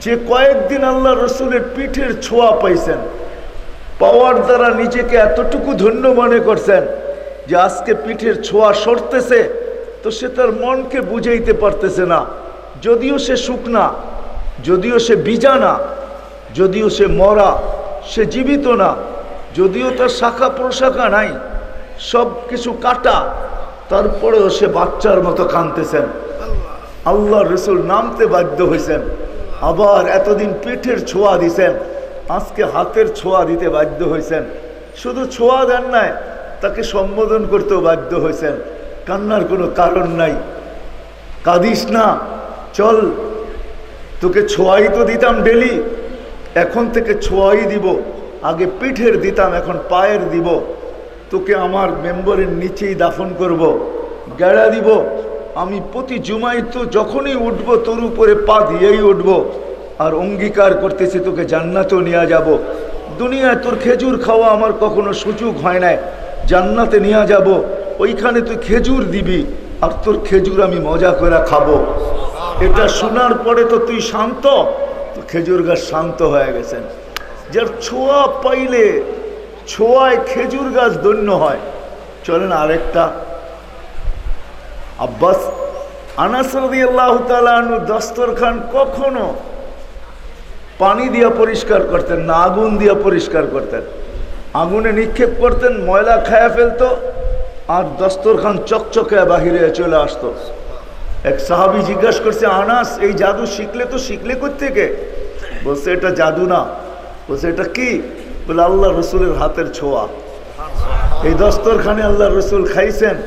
যে কয়েকদিন আল্লাহ রসুলের পিঠের ছোঁয়া পাইছেন, পাওয়ার দ্বারা নিজেকে এতটুকু ধন্য মনে করছেন যে আজকে পিঠের ছোঁয়া সরতেছে, তো সে তার মনকে বুঝাইতে পারতেছে না। যদিও সে শুকনা, যদিও সে বিজানা, যদিও সে মরা, সে জীবিত না, যদিও তার শাখা প্রশাখা নাই, সব কিছু কাটা, তারপরেও সে বাচ্চার মতো কাঁদতেছেন। আল্লাহ রসুল নামতে বাধ্য হয়েছেন। আবার এতদিন পিঠের ছোঁয়া দিছেন, আজকে হাতের ছোঁয়া দিতে বাধ্য হয়েছেন। শুধু ছোঁয়া দেন নাই, তাকে সম্বোধন করতেও বাধ্য হয়েছেন। কান্নার কোনো কারণ নাই, কাঁদিস না, চল তোকে ছোঁয়াই তো দিতাম ডেলি, এখন থেকে ছোঁয়াই দিব। আগে পিঠের দিতাম, এখন পায়ের দিব। তোকে আমার মেম্বরের নিচেই দাফন করব, গেড়া দিব। আমি প্রতি জুমাই তো যখনই উঠব তোর উপরে পা দিয়েই উঠব। আর অঙ্গীকার করতেছি তোকে জান্নাতেও নিয়ে যাব। দুনিয়ায় তোর খেজুর খাওয়া আমার কখনো সুযোগ হয় নাই, জান্নাতে নিয়ে যাব। ওইখানে তুই খেজুর দিবি, আর তোর খেজুর আমি মজা করে খাবো। এটা শোনার পরে তো তুই শান্ত, তো খেজুর গাছ শান্ত হয়ে গেছেন। যার ছোঁয়া পাইলে, ছোঁয়ায় খেজুর গাছ ধন্য হয়। চলেন আরেকটা। আব্বাস আনাস রাদিয়াল্লাহু তাআলা আনহু দস্তরখান কখনো পানি দিয়া পরিষ্কার করতেন না, আগুন দিয়া পরিষ্কার করতেন। আগুনে নিক্ষেপ করতেন, ময়লা খায়া ফেলতো, আর দস্তরখান চকচকে বাহিরে চলে আসতো। এক সাহাবী জিজ্ঞাসা করছে, আনাস এই জাদু শিখলে তো শিখলে কোত্থেকে? বলছে এটা জাদু না। বলছে এটা কি? বলে আল্লাহ রসুলের হাতের ছোঁয়া। এই দস্তরখানে আল্লাহ রসুল খাইছেন,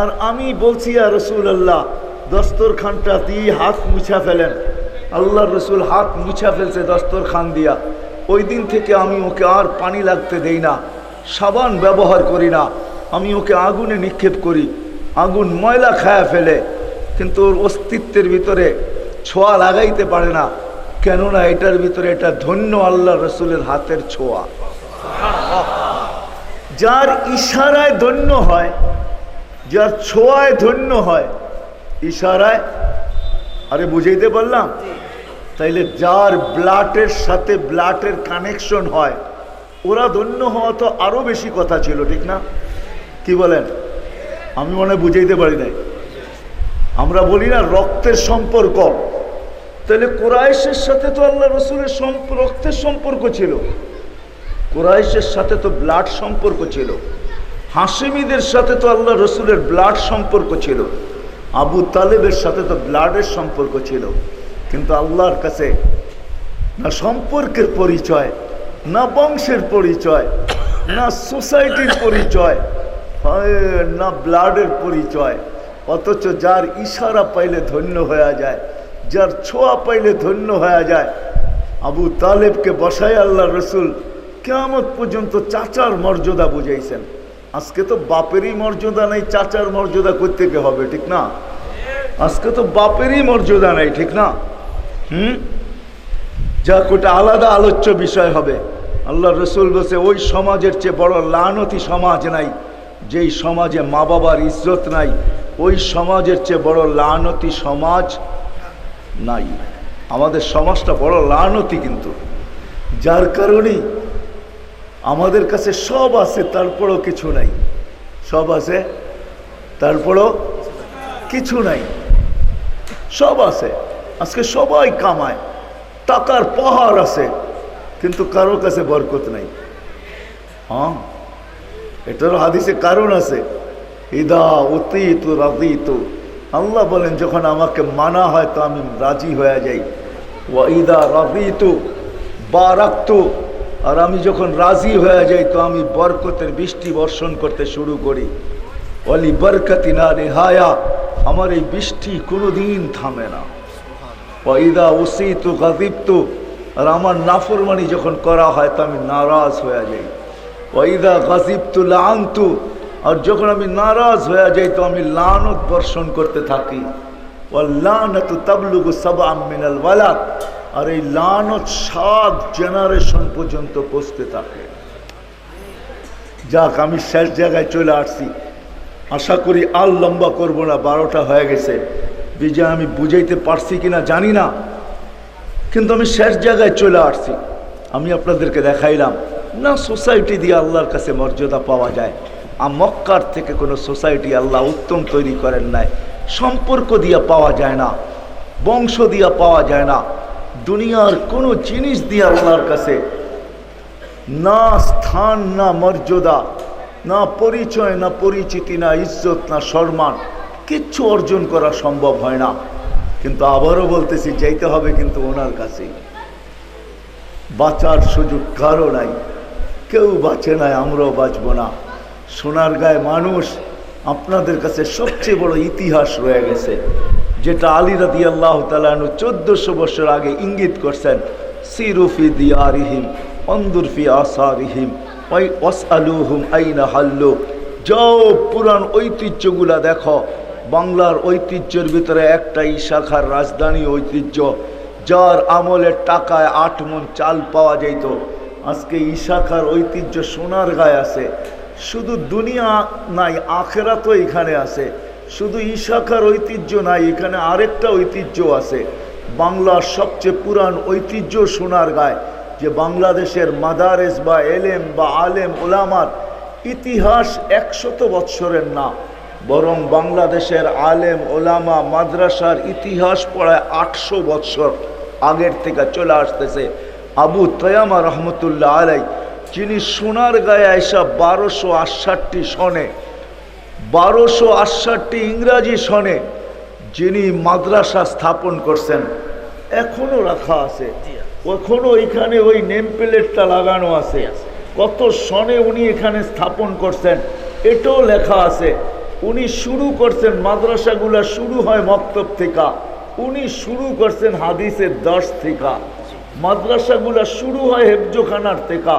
আর আমি বলছি ইয়া রাসূলুল্লাহ দস্তরখানটা দিয়ে হাত মুছা ফেলেন। আল্লাহ রসুল হাত মুছা ফেলছে দস্তরখান দিয়া। ওই দিন থেকে আমি ওকে আর পানি লাগতে দেই না, সাবান ব্যবহার করি না, আমি ওকে আগুনে নিক্ষেপ করি, আগুন ময়লা খায়া ফেলে, কিন্তু ওর অস্তিত্বের ভিতরে ছোঁয়া লাগাইতে পারে না। কেননা এটার ভিতরে এটা ধন্য আল্লাহ রসুলের হাতের ছোঁয়া। যার ইশারায় ধন্য হয়, যার ছোঁয়ায় ধন্য হয়, ইশারায়, আরে বুঝাইতে পারলাম? তাইলে যার ব্লাডের সাথে ব্লাডের কানেকশন হয়, ওরা ধন্য হওয়া তো আরো বেশি কথা ছিল, ঠিক না? কি বলেন? আমি মনে হয় বুঝাইতে পারি নাই। আমরা বলি না রক্তের সম্পর্ক, তাহলে কুরাইশের সাথে তো আল্লাহ রসুলের রক্তের সম্পর্ক ছিল, কুরাইশের সাথে তো ব্লাড সম্পর্ক ছিল, হাশেমিদের সাথে তো আল্লাহ রসুলের ব্লাড সম্পর্ক ছিল, আবু তালেবের সাথে তো ব্লাডের সম্পর্ক ছিল। কিন্তু আল্লাহর কাছে না সম্পর্কের পরিচয়, না বংশের পরিচয়, না সোসাইটির পরিচয়, না ব্লাডের পরিচয়। অথচ যার ইশারা পাইলে ধন্য হয়ে যায়, যার ছোঁয়া পাইলে ধন্য হয়ে যায়। আবু তালেবকে বসায় আল্লাহ রসুল কিয়ামত পর্যন্ত চাচার মর্যাদা বুঝাইছেন। আজকে তো বাপেরই মর্যাদা নাই, চাচার মর্যাদা কোত্থেকে হবে, ঠিক না? আজকে তো বাপেরই মর্যাদা নাই, ঠিক না? যা কোটা আলাদা আলোচ্য বিষয় হবে। আল্লাহ রসুল বলছে ওই সমাজের চেয়ে বড় লানতি সমাজ নাই, যেই সমাজে মা বাবার ইজ্জত নাই। ওই সমাজের চেয়ে বড় লানতি সমাজ নাই। আমাদের সমাজটা বড় লানতি, কিন্তু যার কারণেই আমাদের কাছে সব আছে, তারপরও কিছু নাই। সব আছে, তারপরও কিছু নাই। সব আছে, আজকে সবাই কামায়, টাকার পাহাড় আছে, কিন্তু কারোর কাছে বরকত নাই। হ্যাঁ, এটারও হাদিসে কারণ আছে। ইদা উতিতু রাদিতু, আল্লাহ বলেন যখন আমাকে মানা হয় তো আমি রাজি হয়ে যাই। ওয়া ইদা রাদিতু বারাকতু, আর আমি যখন রাজি হয়ে যাই তো আমি বরকতের বৃষ্টি বর্ষণ করতে শুরু করি। ওয়ালি বরকতি না নিহায়া, আমার এই বৃষ্টি কোনোদিন থামে না। ওয়া ইদা উসিতু গাযিবতু, আর আমার নাফরমানি যখন করা হয় তো আমি নারাজ হয়ে যাই। ওয়া ইদা গাযিবতু লাআনতু, আর যখন আমি নারাজ হয়ে যাই তো আমি লানত বর্ষণ করতে থাকি। ওয়াল লানাতু তাবলুগু সাবআম মিনাল ওয়ালাদ, আর এই লানত 7 জেনারেশন পর্যন্ত পৌঁছতে থাকে। যাক, আমি শেষ জায়গায় চলে আসছি। আশা করি আর লম্বা করব না, 12টা হয়ে গেছে। বিজয় আমি বুঝাইতে পারছি কিনা জানি না, কিন্তু আমি শেষ জায়গায় চলে আসছি। আমি আপনাদেরকে দেখাইলাম না সোসাইটি দিয়ে আল্লাহর কাছে মর্যাদা পাওয়া যায়। আর মক্কার থেকে কোনো সোসাইটি আল্লাহ উত্তম তৈরি করেন নাই। সম্পর্ক দিয়ে পাওয়া যায় না, বংশ দিয়ে পাওয়া যায় না, দুনিয়ার কোনো জিনিস দিয়ে আল্লাহর কাছে না স্থান না মর্যাদা না পরিচয়, না পরিচিতি, না ইজ্জত, না সম্মান, কিচ্ছু অর্জন করা সম্ভব হয় না। কিন্তু আবারও বলতেছি, যাইতে হবে কিন্তু ওনার কাছেই। বাঁচার সুযোগ কারো নাই, কেউ বাঁচে নাই, আমরাও বাঁচব না। সোনারগাঁয়ে মানুষ, আপনাদের কাছে সবচেয়ে বড় ইতিহাস রয়ে গেছে, যেটা আলী রাদিয়াল্লাহু তাআলা আনহু 1400 বছর আগে ইঙ্গিত করছেন। সিরুফি দিয়ারিহিম অন্দুর ফি আসারিহিম ওয়াসআলুহুম আইনা হাল্লু। যাও পুরান ঐতিহ্যগুলা দেখো। বাংলার ঐতিহ্যের ভিতরে একটাই শাখার রাজধানী ঐতিহ্য, যার আমলের টাকায় 8 মণ চাল পাওয়া যেত। আজকে শাখার ঐতিহ্য সোনারগাঁয়ে আছে। শুধু দুনিয়া নাই, আখেরাতও এখানে আছে। শুধু শাখার ঐতিহ্য নাই, এখানে আরেকটা ঐতিহ্য আছে। বাংলার সবচেয়ে পুরান ঐতিহ্য সোনারগাঁয়ে, যে বাংলাদেশের মাদারেস বা এলেম বা আলেম ওলামার ইতিহাস 100 বৎসরের না, বরং বাংলাদেশের আলেম ওলামা মাদ্রাসার ইতিহাস পড়ায় 800 বৎসর আগের থেকে চলে আসতেছে। আবু তয়ামা রহমতুল্লাহ আলাই, যিনি সোনারগাঁয়ে আইসা 1268 সনে, 1268 ইংরাজি সনে যিনি মাদ্রাসা স্থাপন করছেন, এখনো রাখা আছে। এখনো এখানে ওই নেম প্লেটটা লাগানো আছে। কত সনে উনি এখানে স্থাপন করছেন এটাও লেখা আছে। উনি শুরু করছেন, মাদ্রাসাগুলা শুরু হয় মক্তব থেকে, উনি শুরু করছেন হাদিসের দর্স থেকে। মাদ্রাসাগুলা শুরু হয় হেফজোখানার থেকে,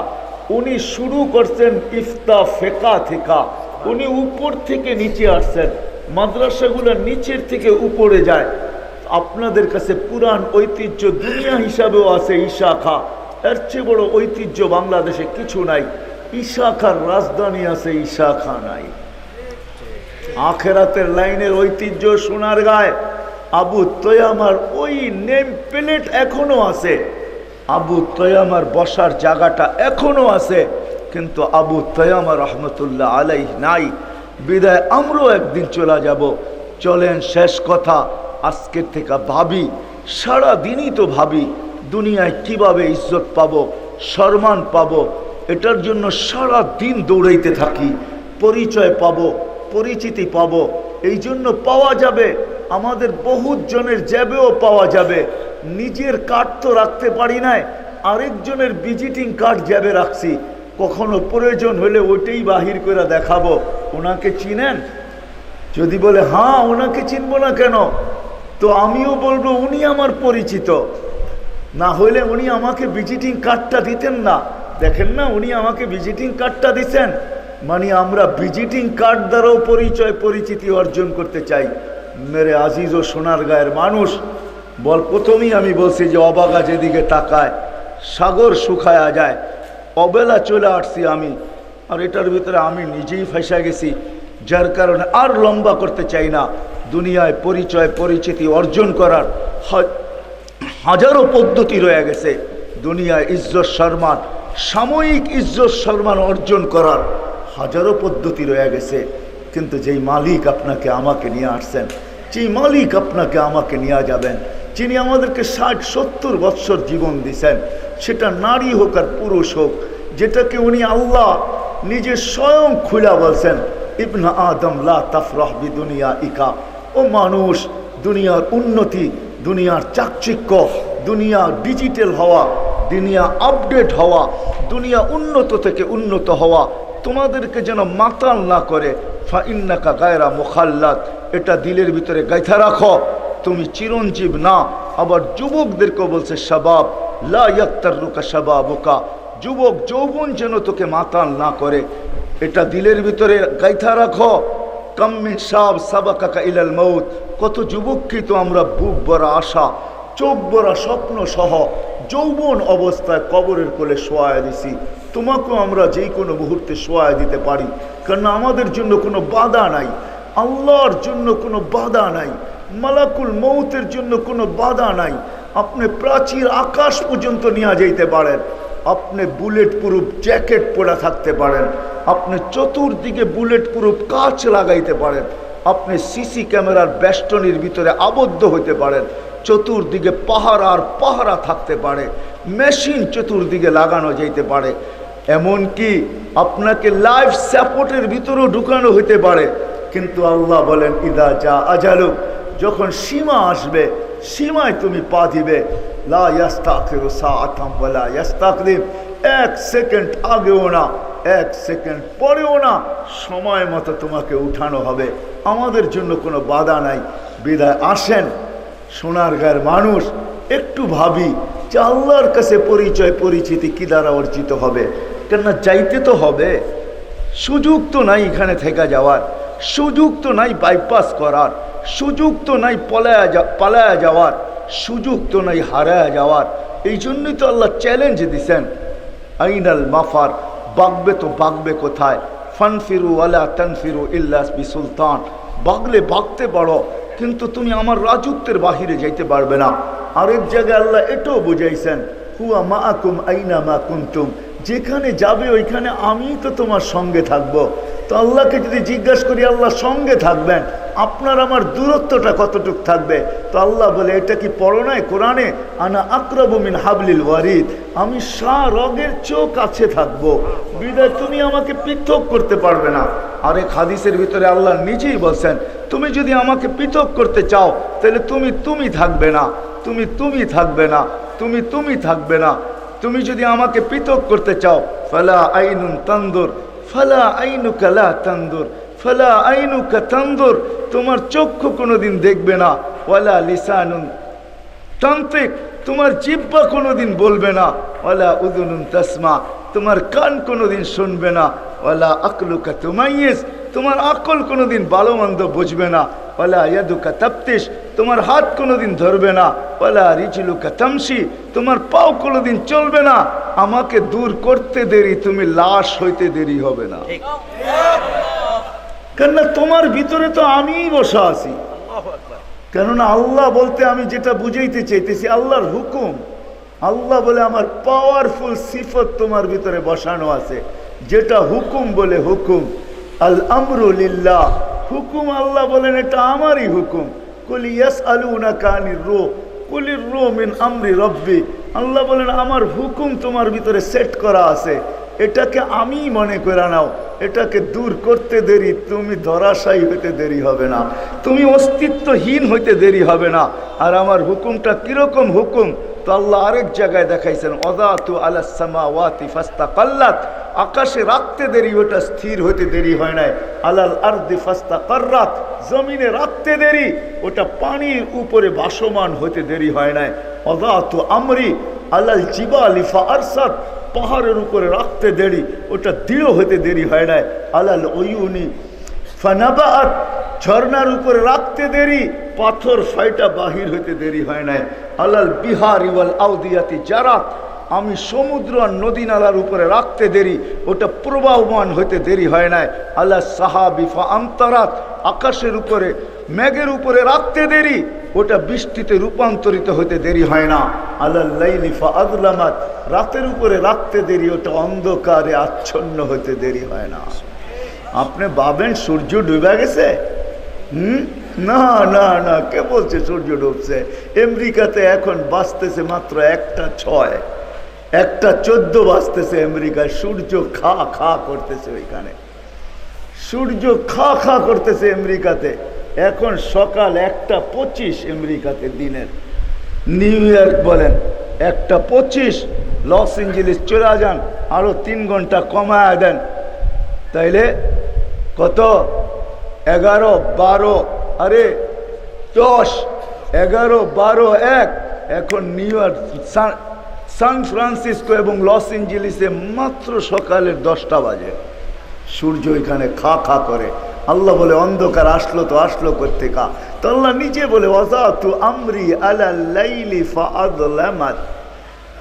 উনি শুরু করছেন ইফতা ফেকা থেকে। উনি উপর থেকে নিচে আসছেন, মাদ্রাসাগুলা নিচের থেকে উপরে যায়। আপনাদের কাছে পুরান ঐতিহ্য দুনিয়া হিসাবেও আছে শাখা, এর চেয়ে বড় ঐতিহ্য বাংলাদেশে কিছু নাই। শাখার রাজধানী আছে, শাখা নাই। আখেরাতের লাইনের ঐতিহ্য সোনারগাঁয়ে। আবু তয়ামার ওই নেম প্লেট এখনো আছে, আবু তয়ামার বসার জায়গাটা এখনো আছে, কিন্তু আবু তয়ামা রহমতুল্লাহ আলাইহ নাই। বিদায় আমরাও একদিন চলে যাব। চলেন শেষ কথা, আজকের থেকে ভাবি, সারা দিনই তো ভাবি দুনিয়ায় কিভাবে ইজ্জত পাবো, সম্মান পাবো। এটার জন্য সারা দিন দৌড়াইতে থাকি। পরিচয় পাবো, পরিচিতি পাবো, এই জন্য পাওয়া যাবে, আমাদের বহুত জনের জ্যাবেও পাওয়া যাবে। নিজের কার্ড তো রাখতে পারি নাই, আরেকজনের ভিজিটিং কার্ড জ্যাবে রাখছি। কখনো প্রয়োজন হলে ওইটাই বাহির করে দেখাবো। ওনাকে চিনেন? যদি বলে হ্যাঁ, ওনাকে চিনবো না কেন, তো আমিও বলবো উনি আমার পরিচিত। না হইলে উনি আমাকে ভিজিটিং কার্ডটা দিতেন না। দেখেন না, উনি আমাকে ভিজিটিং কার্ডটা দিচ্ছেন, মানে আমরা ভিজিটিং কার্ড দ্বারাও পরিচয় পরিচিতি অর্জন করতে চাই। মেরে আজিজ ও সোনারগাঁয়ের মানুষ, প্রথমেই আমি বলছি যে অবাগা যেদিকে তাকায় সাগর শুকায়া যায়। অবেলা চলে আসছি আমি, আর এটার ভিতরে আমি নিজেই ফাঁসা গেছি, যার কারণে আর লম্বা করতে চাই না। দুনিয়ায় পরিচয় পরিচিতি অর্জন করার হাজারো পদ্ধতি রয়ে গেছে। দুনিয়ায় ইজ্জত সম্মান, সাময়িক ইজ্জত সম্মান অর্জন করার হাজারো পদ্ধতি রয়ে গেছে। কিন্তু যেই মালিক আপনাকে আমাকে নিয়ে আসছেন, যেই মালিক আপনাকে আমাকে নিয়ে যাবেন, যিনি আমাদেরকে 60-70 বৎসর জীবন দিছেন, সেটা নারী হোক আর পুরুষ হোক, যেটাকে উনি আল্লাহ নিজে স্বয়ং খুলা বলছেন, ইবনা আদম লা তাফরাহ বিদুনিয়া ইকা। ও মানুষ, দুনিয়ার উন্নতি, দুনিয়ার চাকচিক্য, দুনিয়া ডিজিটাল হওয়া, দুনিয়া আপডেট হওয়া, দুনিয়া উন্নত থেকে উন্নত হওয়া তোমাদেরকে যেন মাতাল না করে। ফা ইন্নাকা গায়রা মুখাল্লাদ, এটা দিলের ভিতরে গাইথা রাখো, তুমি চিরঞ্জীব না। আবার যুবকদেরকে বলছে শাবাব লা ইয়াক্তারুকা শাবাবুকা, যুবক যৌবন যেন তোকে মাতাল না করে, এটা দিলের ভিতরে গাইথা রাখো। কাম্মিন শাব সাবাকাকা ইলাল মউত, কত যুবককে তো আমরা বুক ভরা আশা, চোখ ভরা স্বপ্ন সহ যৌবন অবস্থায় কবরের কোলে শোয়ায় দিছি। তোমাকেও আমরা যেই কোনো মুহূর্তে শোয়ায় দিতে পারি, কারণ আমাদের জন্য কোনো বাধা নাই, আল্লাহর জন্য কোনো বাধা নাই, মালাকুল মউতের জন্য কোনো বাধা নাই। আপনি প্রাচীর আকাশ পর্যন্ত নিয়ে যাইতে পারেন, আপনি বুলেট প্রুফ জ্যাকেট পরে থাকতে পারেন, আপনি চতুর্দিকে বুলেট প্রুফ কাঁচ লাগাইতে পারেন, আপনি সিসি ক্যামেরার বেষ্টনীর ভিতরে আবদ্ধ হইতে পারেন, চতুর্দিকে পাহারা আর পাহারা থাকতে পারে, মেশিন চতুর্দিকে লাগানো যাইতে পারে, এমনকি আপনাকে লাইফ সাপোর্টের ভিতরেও ঢুকানো হইতে পারে। কিন্তু আল্লাহ বলেন ইদা যা আজালু, যখন সীমা আসবে সীমায় তুমি পা দিবে, লা ইয়াস্তাখিরু সাআতাম ওয়ালা ইয়াস্তাকদিম, 1 সেকেন্ড আগেও না 1 সেকেন্ড পরেও না, সময় মতো তোমাকে উঠানো হবে। আমাদের জন্য কোনো বাধা নাই। বিদায় আসেন সোনারগাঁয়ের মানুষ, একটু ভাবি যে আল্লাহর কাছে পরিচয় পরিচিতি কি দ্বারা অর্জিত হবে। কেননা যাইতে তো হবে, সুযোগ তো নাই এখানে থেকে যাওয়ার, সুযোগ তো নাই বাইপাস করার, সুযোগ তো নাই পালায়া যাওয়ার, সুযোগ তো নাই হারায়া যাওয়ার। এই জন্যই তো আল্লাহ চ্যালেঞ্জ দিছেন, আইনাল মাফার, বাগবে তো বাগবে কোথায়, ফানফিরু ওয়ালা তানফিরু ইল্লা বিসুলতান, বাগলে বাগতে পারো কিন্তু তুমি আমার রাজত্বের বাহিরে যাইতে পারবে না। আরেক জায়গায় আল্লাহ এটাও বুঝাইছেন, হুয়া মাআকুম আইনা মা কুনতুম, যেখানে যাবে ওইখানে আমি তো তোমার সঙ্গে থাকবো। তো আল্লাহকে যদি জিজ্ঞাসা করি আল্লাহ সঙ্গে থাকবেন, আপনার আমার দূরত্বটা কতটুক থাকবে? তো আল্লাহ বলে, এটা কি পড়ো নাই কোরআনে, আনা আকরাবু মিন হাবলিল ওয়ারিদ, আমি রগের চোখ কাছে থাকবো, বিদায় তুমি আমাকে পৃথক করতে পারবে না। আরেক হাদিসের ভিতরে আল্লাহ নিজেই বলছেন, তুমি যদি আমাকে পৃথক করতে চাও তাহলে তুমি থাকবে না, তুমি থাকবে না, তুমি থাকবে না। তুমি যদি আমাকে পৃথক করতে চাও, ফালা আইনুন তানদুর ফালা আইনুকা লা তানদুর ফালা আইনুকা তানদুর, তোমার চক্ষু কোনোদিন দেখবে না, ওয়ালা লিসানুন তান্তিক, তোমার জিহ্বা কোনোদিন বলবে না, ওয়ালা উযুনুন তাসমা, তোমার কান কোনোদিন শুনবে না, ওয়ালা আকলুকা তুমাইয়িজ, তোমার আকল কোনোদিন ভালো মন্দ বুঝবে না, ওয়ালা ইয়াদুকা তাফতিশ, তোমার হাত কোনোদিন ধরবে না, ওয়ালা রিজলুকা তামশি, তোমার পাও কোনোদিন চলবে না। আমাকে দূর করতে দেরি, তুমি লাশ হইতে দেরি হবে না। কেননা তোমার ভিতরে তো আমিই বসা আছি। কেননা আল্লাহ বলতে আমি যেটা বুঝাইতে চাইতেছি আল্লাহর হুকুম। আল্লাহ বলে আমার পাওয়ারফুল সিফত তোমার ভিতরে বসানো আছে, যেটা হুকুম বলে হুকুম। আল আমরু লিল্লাহ, হুকুম আল্লাহ বলেন এটা আমারই হুকুম। কুল ইয়াসআলুনাকা আনির রূহ কুলির রূহ মিন আমরি রব্বি, আল্লাহ বলেন আমার হুকুম তোমার ভিতরে সেট করা আছে, এটাকে আমি মনে করে নাও, এটাকে দূর করতে দেরি, তুমি ধরাশায়ী হইতে দেরি হবে না, তুমি অস্তিত্বহীন হইতে দেরি হবে না। আর আমার হুকুমটা কিরকম হুকুম? তো আল্লাহ আরেক জায়গায় দেখাইছেন, ওয়াদাতু আলাস সামাওয়াতি ফাস্তাকাল্লাত, আকাশে রাখতে দেরি, ওটা স্থির হইতে দেরি হয় নাই। আলাল আরদি ফাস্তাকাররাত, জমিনে রাখতে দেরি, ওটা পানির উপরে ভাসমান হইতে দেরি হয় নাই। ওয়াদাতু আমরি আলাল জিবালি ফাআরসাত, পাহাড়ের উপরে রাখতে দেরি, ওটা দৃঢ় হইতে দেরি হয় নাই। আলাল উয়ুনি ফানাবাআত, ঝর্ণার উপরে রাখতে দেরি, পাথর ফাইটা বাহির হইতে দেরি হয় নাই। আলাল বিহারি ওয়াল আউদিয়াতি জারাত, আমি সমুদ্র আর নদী নালার উপরে রাখতে দেরি, ওটা প্রবাহমান হইতে দেরি হয় নাই। আল্লাহ সাহাবি ফা আমতারাত, আকাশের উপরে মেঘের উপরে রাখতে দেরি, ওটা বৃষ্টিতে রূপান্তরিত হইতে দেরি হয় না। আল্লাহ লাইলি ফা আযলামাত, রাতের উপরে রাখতে দেরি, ওটা অন্ধকারে আচ্ছন্ন হইতে দেরি হয় না। আপনি ভাবেন সূর্য ডুবে গেছে? না না না, কে বলছে সূর্য ডুবছে? আমেরিকাতে এখন বাজতেছে মাত্র 1:06, 1:14 বাজতেছে আমেরিকায়। সূর্য খা খা করতেছে ওইখানে, সূর্য খা খা করতেছে আমেরিকাতে। এখন সকাল 1:25 আমেরিকাতে দিনের। নিউ ইয়র্ক বলেন 1:25, লস এঞ্জেলিস চলে যান, আরো 3 ঘন্টা কমায় দেন, তাইলে কত? 11, 12, আরে 10, 11, 12, 1। এখন নিউ ইয়র্ক, সান ফ্রান্সিসকো এবং লস এঞ্জেলিসে মাত্র সকালের 10টা বাজে। সূর্য এখানে খা খা করে। আল্লাহ বলে অন্ধকার আসলো তো আসলো কোত্থেকা? তো আল্লাহ নিজে বলে ওয়াজাতু আমরি আলাল লাইলি ফাআযলামাত,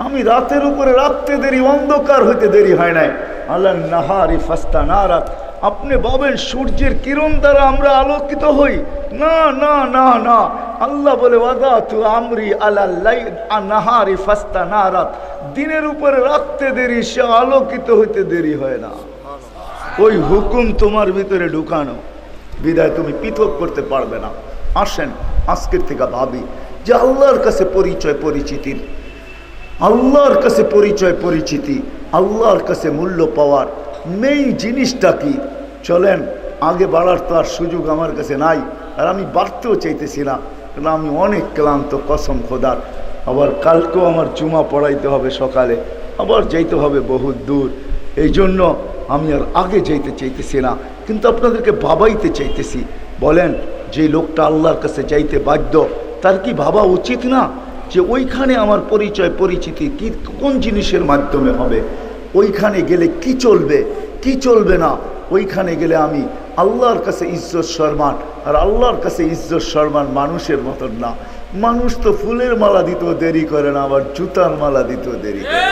আমি রাতের উপরে রাখতে দেরি, অন্ধকার হইতে দেরি হয় নাই। আলান নাহারি ফাস্তানারাত, আপনি ভাবেন সূর্যের কিরণ দ্বারা আমরা আলোকিত হই? না না না না, আল্লাহ বলে ওয়াদাতু আমরি আলাল লাইল নাহারি ফাস্তানারাত, দিনের উপরে রাখতে দেরি, সে আলোকিত হইতে দেরি হয় না। ওই হুকুম তোমার ভিতরে ঢুকানো, বিদায় তুমি পৃথক করতে পারবে না। আসেন আজকের থেকে ভাবি যে আল্লাহর কাছে পরিচয় পরিচিতির, আল্লাহর কাছে পরিচয় পরিচিতি, আল্লাহর কাছে মূল্য পাওয়ার মেইন জিনিসটা কি? চলেন, আগে বাড়ার তো আর সুযোগ আমার কাছে নাই, আর আমি বাড়তেও চাইতেছি না, কারণ আমি অনেক ক্লান্ত কসম খোদার। আবার কালকেও আমার জুমা পড়াইতে হবে সকালে, আবার যাইতে হবে বহুত দূর। এই জন্য আমি আর আগে যাইতে চাইতেছি না, কিন্তু আপনাদেরকে ভাবাইতে চাইতেছি। বলেন, যে লোকটা আল্লাহর কাছে যাইতে বাধ্য, তার কি ভাবা উচিত না যে ওইখানে আমার পরিচয় পরিচিতি কি কোন জিনিসের মাধ্যমে হবে, ওইখানে গেলে কি চলবে কি চলবে না, ওইখানে গেলে আমি আল্লাহর কাছে ইজ্জত সম্মান। আর আল্লাহর কাছে ইজ্জত সম্মান মানুষের মতন না। মানুষ তো ফুলের মালা দিতেও দেরি করে না, আবার জুতার মালা দিতেও দেরি করে।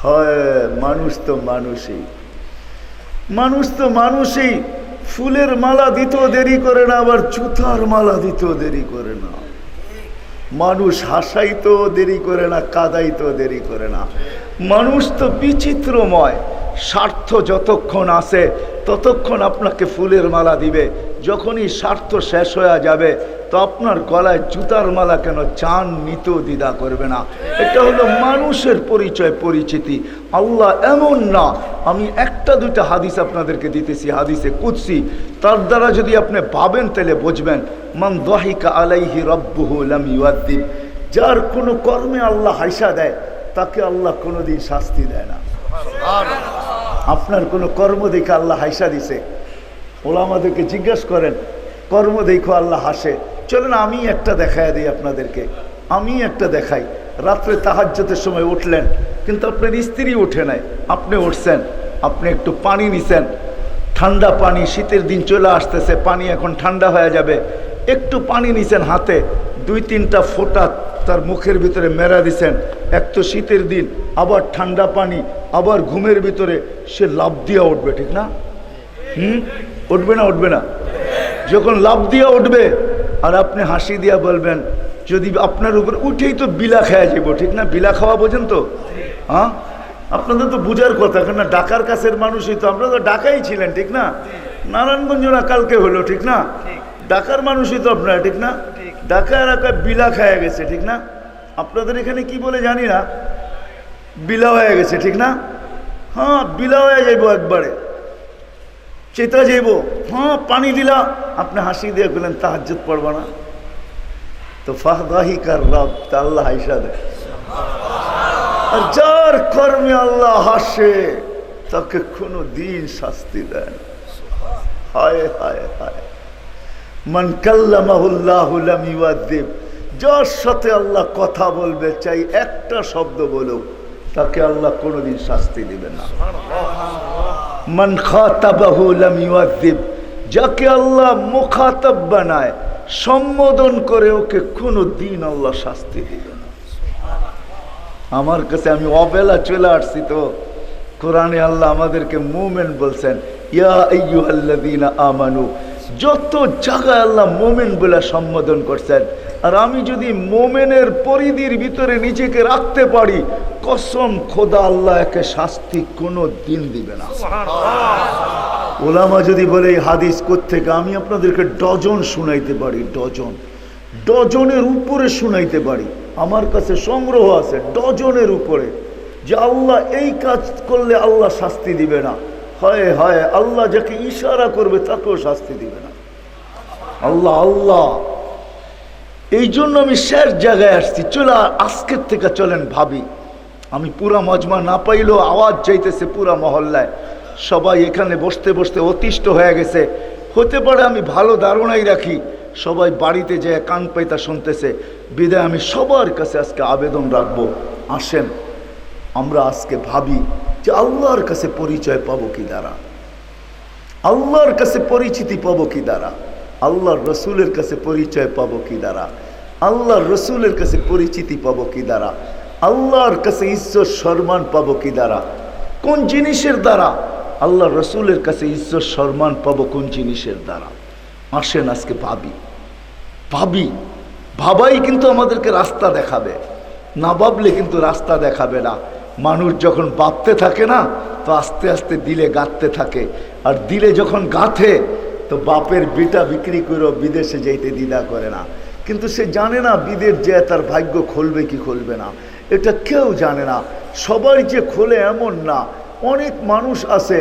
হয় মানুষ তো মানুষই, মানুষ তো মানুষই, ফুলের মালা দিতেও দেরি করে না, আবার জুতার মালা দিতেও দেরি করে না। মানুষ হাসাইতেও দেরি করে না, কাদাইতেও দেরি করে না। মানুষ তো বিচিত্রময়। স্বার্থ যতক্ষণ আছে ততক্ষণ আপনাকে ফুলের মালা দিবে, যখনই স্বার্থ শেষ হয়ে যাবে তো আপনার গলায় জুতার মালা কেন চান নিতেও দ্বিধা করবে না। এটা হলো মানুষের পরিচয় পরিচিতি। আল্লাহ এমন না। আমি একটা দুইটা হাদিস আপনাদেরকে দিতেছি, হাদিসে কুদসি, তার দ্বারা যদি আপনি ভাবেন তাহলে বুঝবেন। মান দাহিকা আলাইহি রাব্বুহু লাম ইউআদ্দিব, যার কোনো কর্মে আল্লাহ হাসা দেয় তাকে আল্লাহ কোনোদিন শাস্তি দেয় না। আপনার কোনো কর্ম দেখে আল্লাহ হাসা দিছে, ওলামাদেরকে জিজ্ঞাসা করেন, কর্ম দেখো আল্লাহ হাসে। চলেন আমি একটা দেখায় দিই আপনাদেরকে, আমি একটা দেখাই। রাত্রে তাহাজ্জুদের সময় উঠলেন, কিন্তু আপনার স্ত্রী উঠে নাই, আপনি উঠছেন, আপনি একটু পানি নিছেন, ঠান্ডা পানি, শীতের দিন চলে আসতেছে, পানি এখন ঠান্ডা হয়ে যাবে। একটু পানি নিছেন হাতে, দুই তিনটা ফোঁটা তার মুখের ভিতরে মেরা দিছেন। এক তো শীতের দিন, আবার ঠান্ডা পানি, আবার ঘুমের ভিতরে সে লাফ দিয়া উঠবে, ঠিক না? উঠবে না? উঠবে না? যখন লাফ দিয়া উঠবে আর আপনি হাসি দিয়া বলবেন, যদি আপনার উপর উঠেই তো বিলা খাওয়া যাব, ঠিক না? বিলা খাওয়া বোঝেন তো? হ্যাঁ, আপনাদের তো বুঝার কথা, কেন ঢাকার কাছের মানুষই তো, আপনারা তো ঢাকাই ছিলেন, ঠিক না? নারায়ণগঞ্জ না কালকে হলো, ঠিক না? ঢাকার মানুষই তো আপনারা, ঠিক না? ঢাকা এলাকায় বিলা খাওয়া গেছে, ঠিক না? আপনাদের এখানে কি বলে জানি না, বিলা হয়ে গেছে, ঠিক না? হ্যাঁ, বিলা হয়ে যাইব, একবারে চেতা যাইব। হ্যাঁ, পানি দিলা, আপনি হাসি দিয়ে গেলেন তাহাজ্জুদ পড়ব না তো ফাহদাহিকার রব, তা আল্লাহ হাসা দেয়। আর যার কর্মে আল্লাহ হাসে তাকে কোনো দিন শাস্তি দেয় না। হায় হায় হায়, মান কাল্লামাহুল্লাহু লাম ইউআদ্দিব, যার সাথে আল্লাহ কথা বলবে, চাই একটা শব্দ বলুক, তাকে আল্লাহ কোনোদিন শাস্তি দিবে না। মান খাতাবাহু লাম ইউআদ্দিব, যাকে আল্লাহ মুখাতাব বানায়, সম্বোধন করে, ওকে কোনো দিন আল্লাহ শাস্তি দিবে না। আমার কাছে, আমি অবেলা চলে আসছি তো, কোরআনে আল্লাহ আমাদেরকে মুমিন বলছেন, ইয়া আইয়ুহাল্লাযীনা আমানু, যত জায়গায় আল্লাহ মুমিন বলে সম্বোধন করছেন। আর আমি যদি মোমেনের পরিধির ভিতরে নিজেকে রাখতে পারি, কসম খোদা আল্লাহ একে শাস্তি কোনো দিন দিবে না। ওলামা যদি বলে এই হাদিস কোত্থেকে, আমি আপনাদেরকে ডজন শুনাইতে পারি, ডজনের উপরে শুনাইতে পারি। আমার কাছে সংগ্রহ আছে ডজনের উপরে, যে আল্লাহ এই কাজ করলে আল্লাহ শাস্তি দিবে না। হয় হয়, আল্লাহ যাকে ইশারা করবে তাকেও শাস্তি দিবে না। আল্লাহ আল্লাহ। এই জন্য আমি শেষ জায়গায় আসছি। চলে আজকের থেকে চলেন ভাবি, আমি পুরা মজমা না পাইলেও আওয়াজ যাইতেছে পুরা মহল্লায়, সবাই এখানে বসতে বসতে অতিষ্ঠ হয়ে গেছে। হতে পারে আমি ভালো ধারণাই রাখি, সবাই বাড়িতে যেয়ে কান পাইতা শুনতেছে। বিদায় আমি সবার কাছে আজকে আবেদন রাখবো, আসেন আমরা আজকে ভাবি যে আল্লাহর কাছে পরিচয় পাবো কি দ্বারা, আল্লাহর কাছে পরিচিতি পাবো কি দ্বারা, আল্লাহর রসুলের কাছে পরিচয় পাবো কি দ্বারা, আল্লাহর রসুলের কাছে পরিচিতি পাবো কি দ্বারা, আল্লাহর কাছে ইজ্জত সম্মান পাবো কি দ্বারা, কোন জিনিসের দ্বারা আল্লাহর রসুলের কাছে ইজ্জত সম্মান পাবো, কোন জিনিসের দ্বারা। আসেন আজকে ভাবি, ভাবাই কিন্তু আমাদেরকে রাস্তা দেখাবে, না ভাবলে কিন্তু রাস্তা দেখাবে না। মানুষ যখন ভাবতে থাকে না, তো আস্তে আস্তে দিলে গাঁথতে থাকে, আর দিলে যখন গাঁথে তো বাপের বিটা বিক্রি করেও বিদেশে যাইতে দ্বিধা করে না। কিন্তু সে জানে না বিদেশ যে তার ভাগ্য খুলবে কি খুলবে না। এটা কেউ জানে না। সবাই যে খোলে এমন না, অনেক মানুষ আছে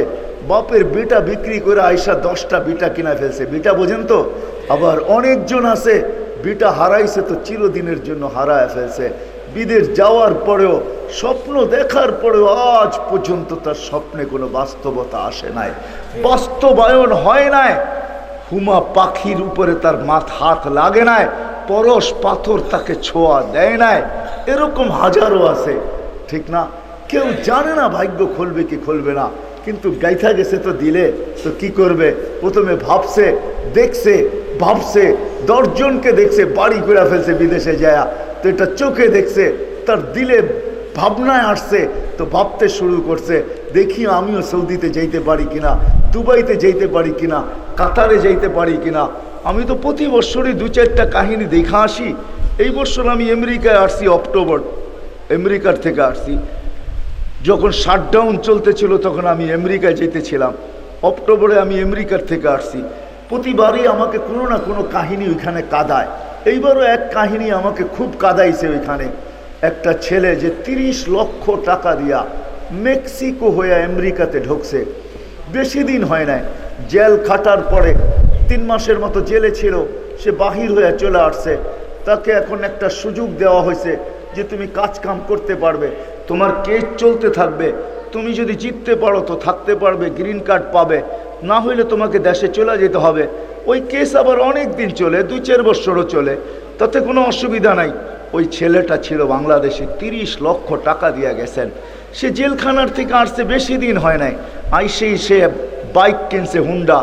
বাপের বিটা বিক্রি করে আইসা 10টা বিটা কিনা ফেলছে, বিটা বোঝেন তো। আবার অনেকজন আছে বিটা হারাইছে তো চিরদিনের জন্য হারায় ফেলছে। বিদেশ যাওয়ার পরেও, স্বপ্ন দেখার পরেও আজ পর্যন্ত তার স্বপ্নে কোনো বাস্তবতা আসে নাই, বাস্তবায়ন হয় নাই। হুমা পাখির উপরে তার হাত লাগে নাই, পরশ পাথর তাকে ছোঁয়া দেয় নাই। এরকম হাজারো আছে, ঠিক না? কেউ জানে না ভাগ্য খুলবে কি খুলবে না, কিন্তু গাইথা গেছে তো দিলে তো কি করবে। প্রথমে ভাবছে, দেখছে, ভাবছে, 10 জনকে দেখছে বাড়ি করে ফেলছে বিদেশে যায়, তো এটা চোখে দেখছে, তার দিলে ভাবনায় আসছে, তো ভাবতে শুরু করছে, দেখি আমিও সৌদিতে যাইতে পারি কিনা, দুবাইতে যাইতে পারি কিনা, কাতারে যাইতে পারি কিনা। আমি তো প্রতি বছরই 2-4টা কাহিনী দেখা আসি। এই বছর আমি আমেরিকায় আসছি, অক্টোবর আমেরিকার থেকে আসছি। যখন শাটডাউন চলতেছিল তখন আমি আমেরিকায় যেতেছিলাম, অক্টোবরে আমি আমেরিকার থেকে আসছি। প্রতিবারই আমাকে কোনো না কোনো কাহিনী ওইখানে কাঁদায়। এইবারও এক কাহিনী আমাকে খুব কাঁদাইছে। ওইখানে একটা ছেলে যে 30 লক্ষ টাকা দিয়া মেক্সিকো হয়ে আমেরিকাতে ঢুকছে, বেশি দিন হয় নাই, জেল খাটার পরে 3 মাসের মতো জেলে ছিল, সে বাহির হয়ে চলে আসছে। তাকে এখন একটা সুযোগ দেওয়া হয়েছে যে তুমি কাজ কাম করতে পারবে, তোমার কেস চলতে থাকবে, তুমি যদি জিততে পারো তো থাকতে পারবে, গ্রিন কার্ড পাবে, না হইলে তোমাকে দেশে চলে যেতে হবে। ওই কেস আবার অনেক দিন চলে, 2-4 বছরও চলে, তাতে কোনো অসুবিধা নাই। ওই ছেলেটা ছিল বাংলাদেশে, 30 লক্ষ টাকা দিয়ে গেছেন। সে জেলখানার থেকে আসছে, বেশি দিন হয় নাই, আইসেই সে বাইক কিনছে, হুন্ডা।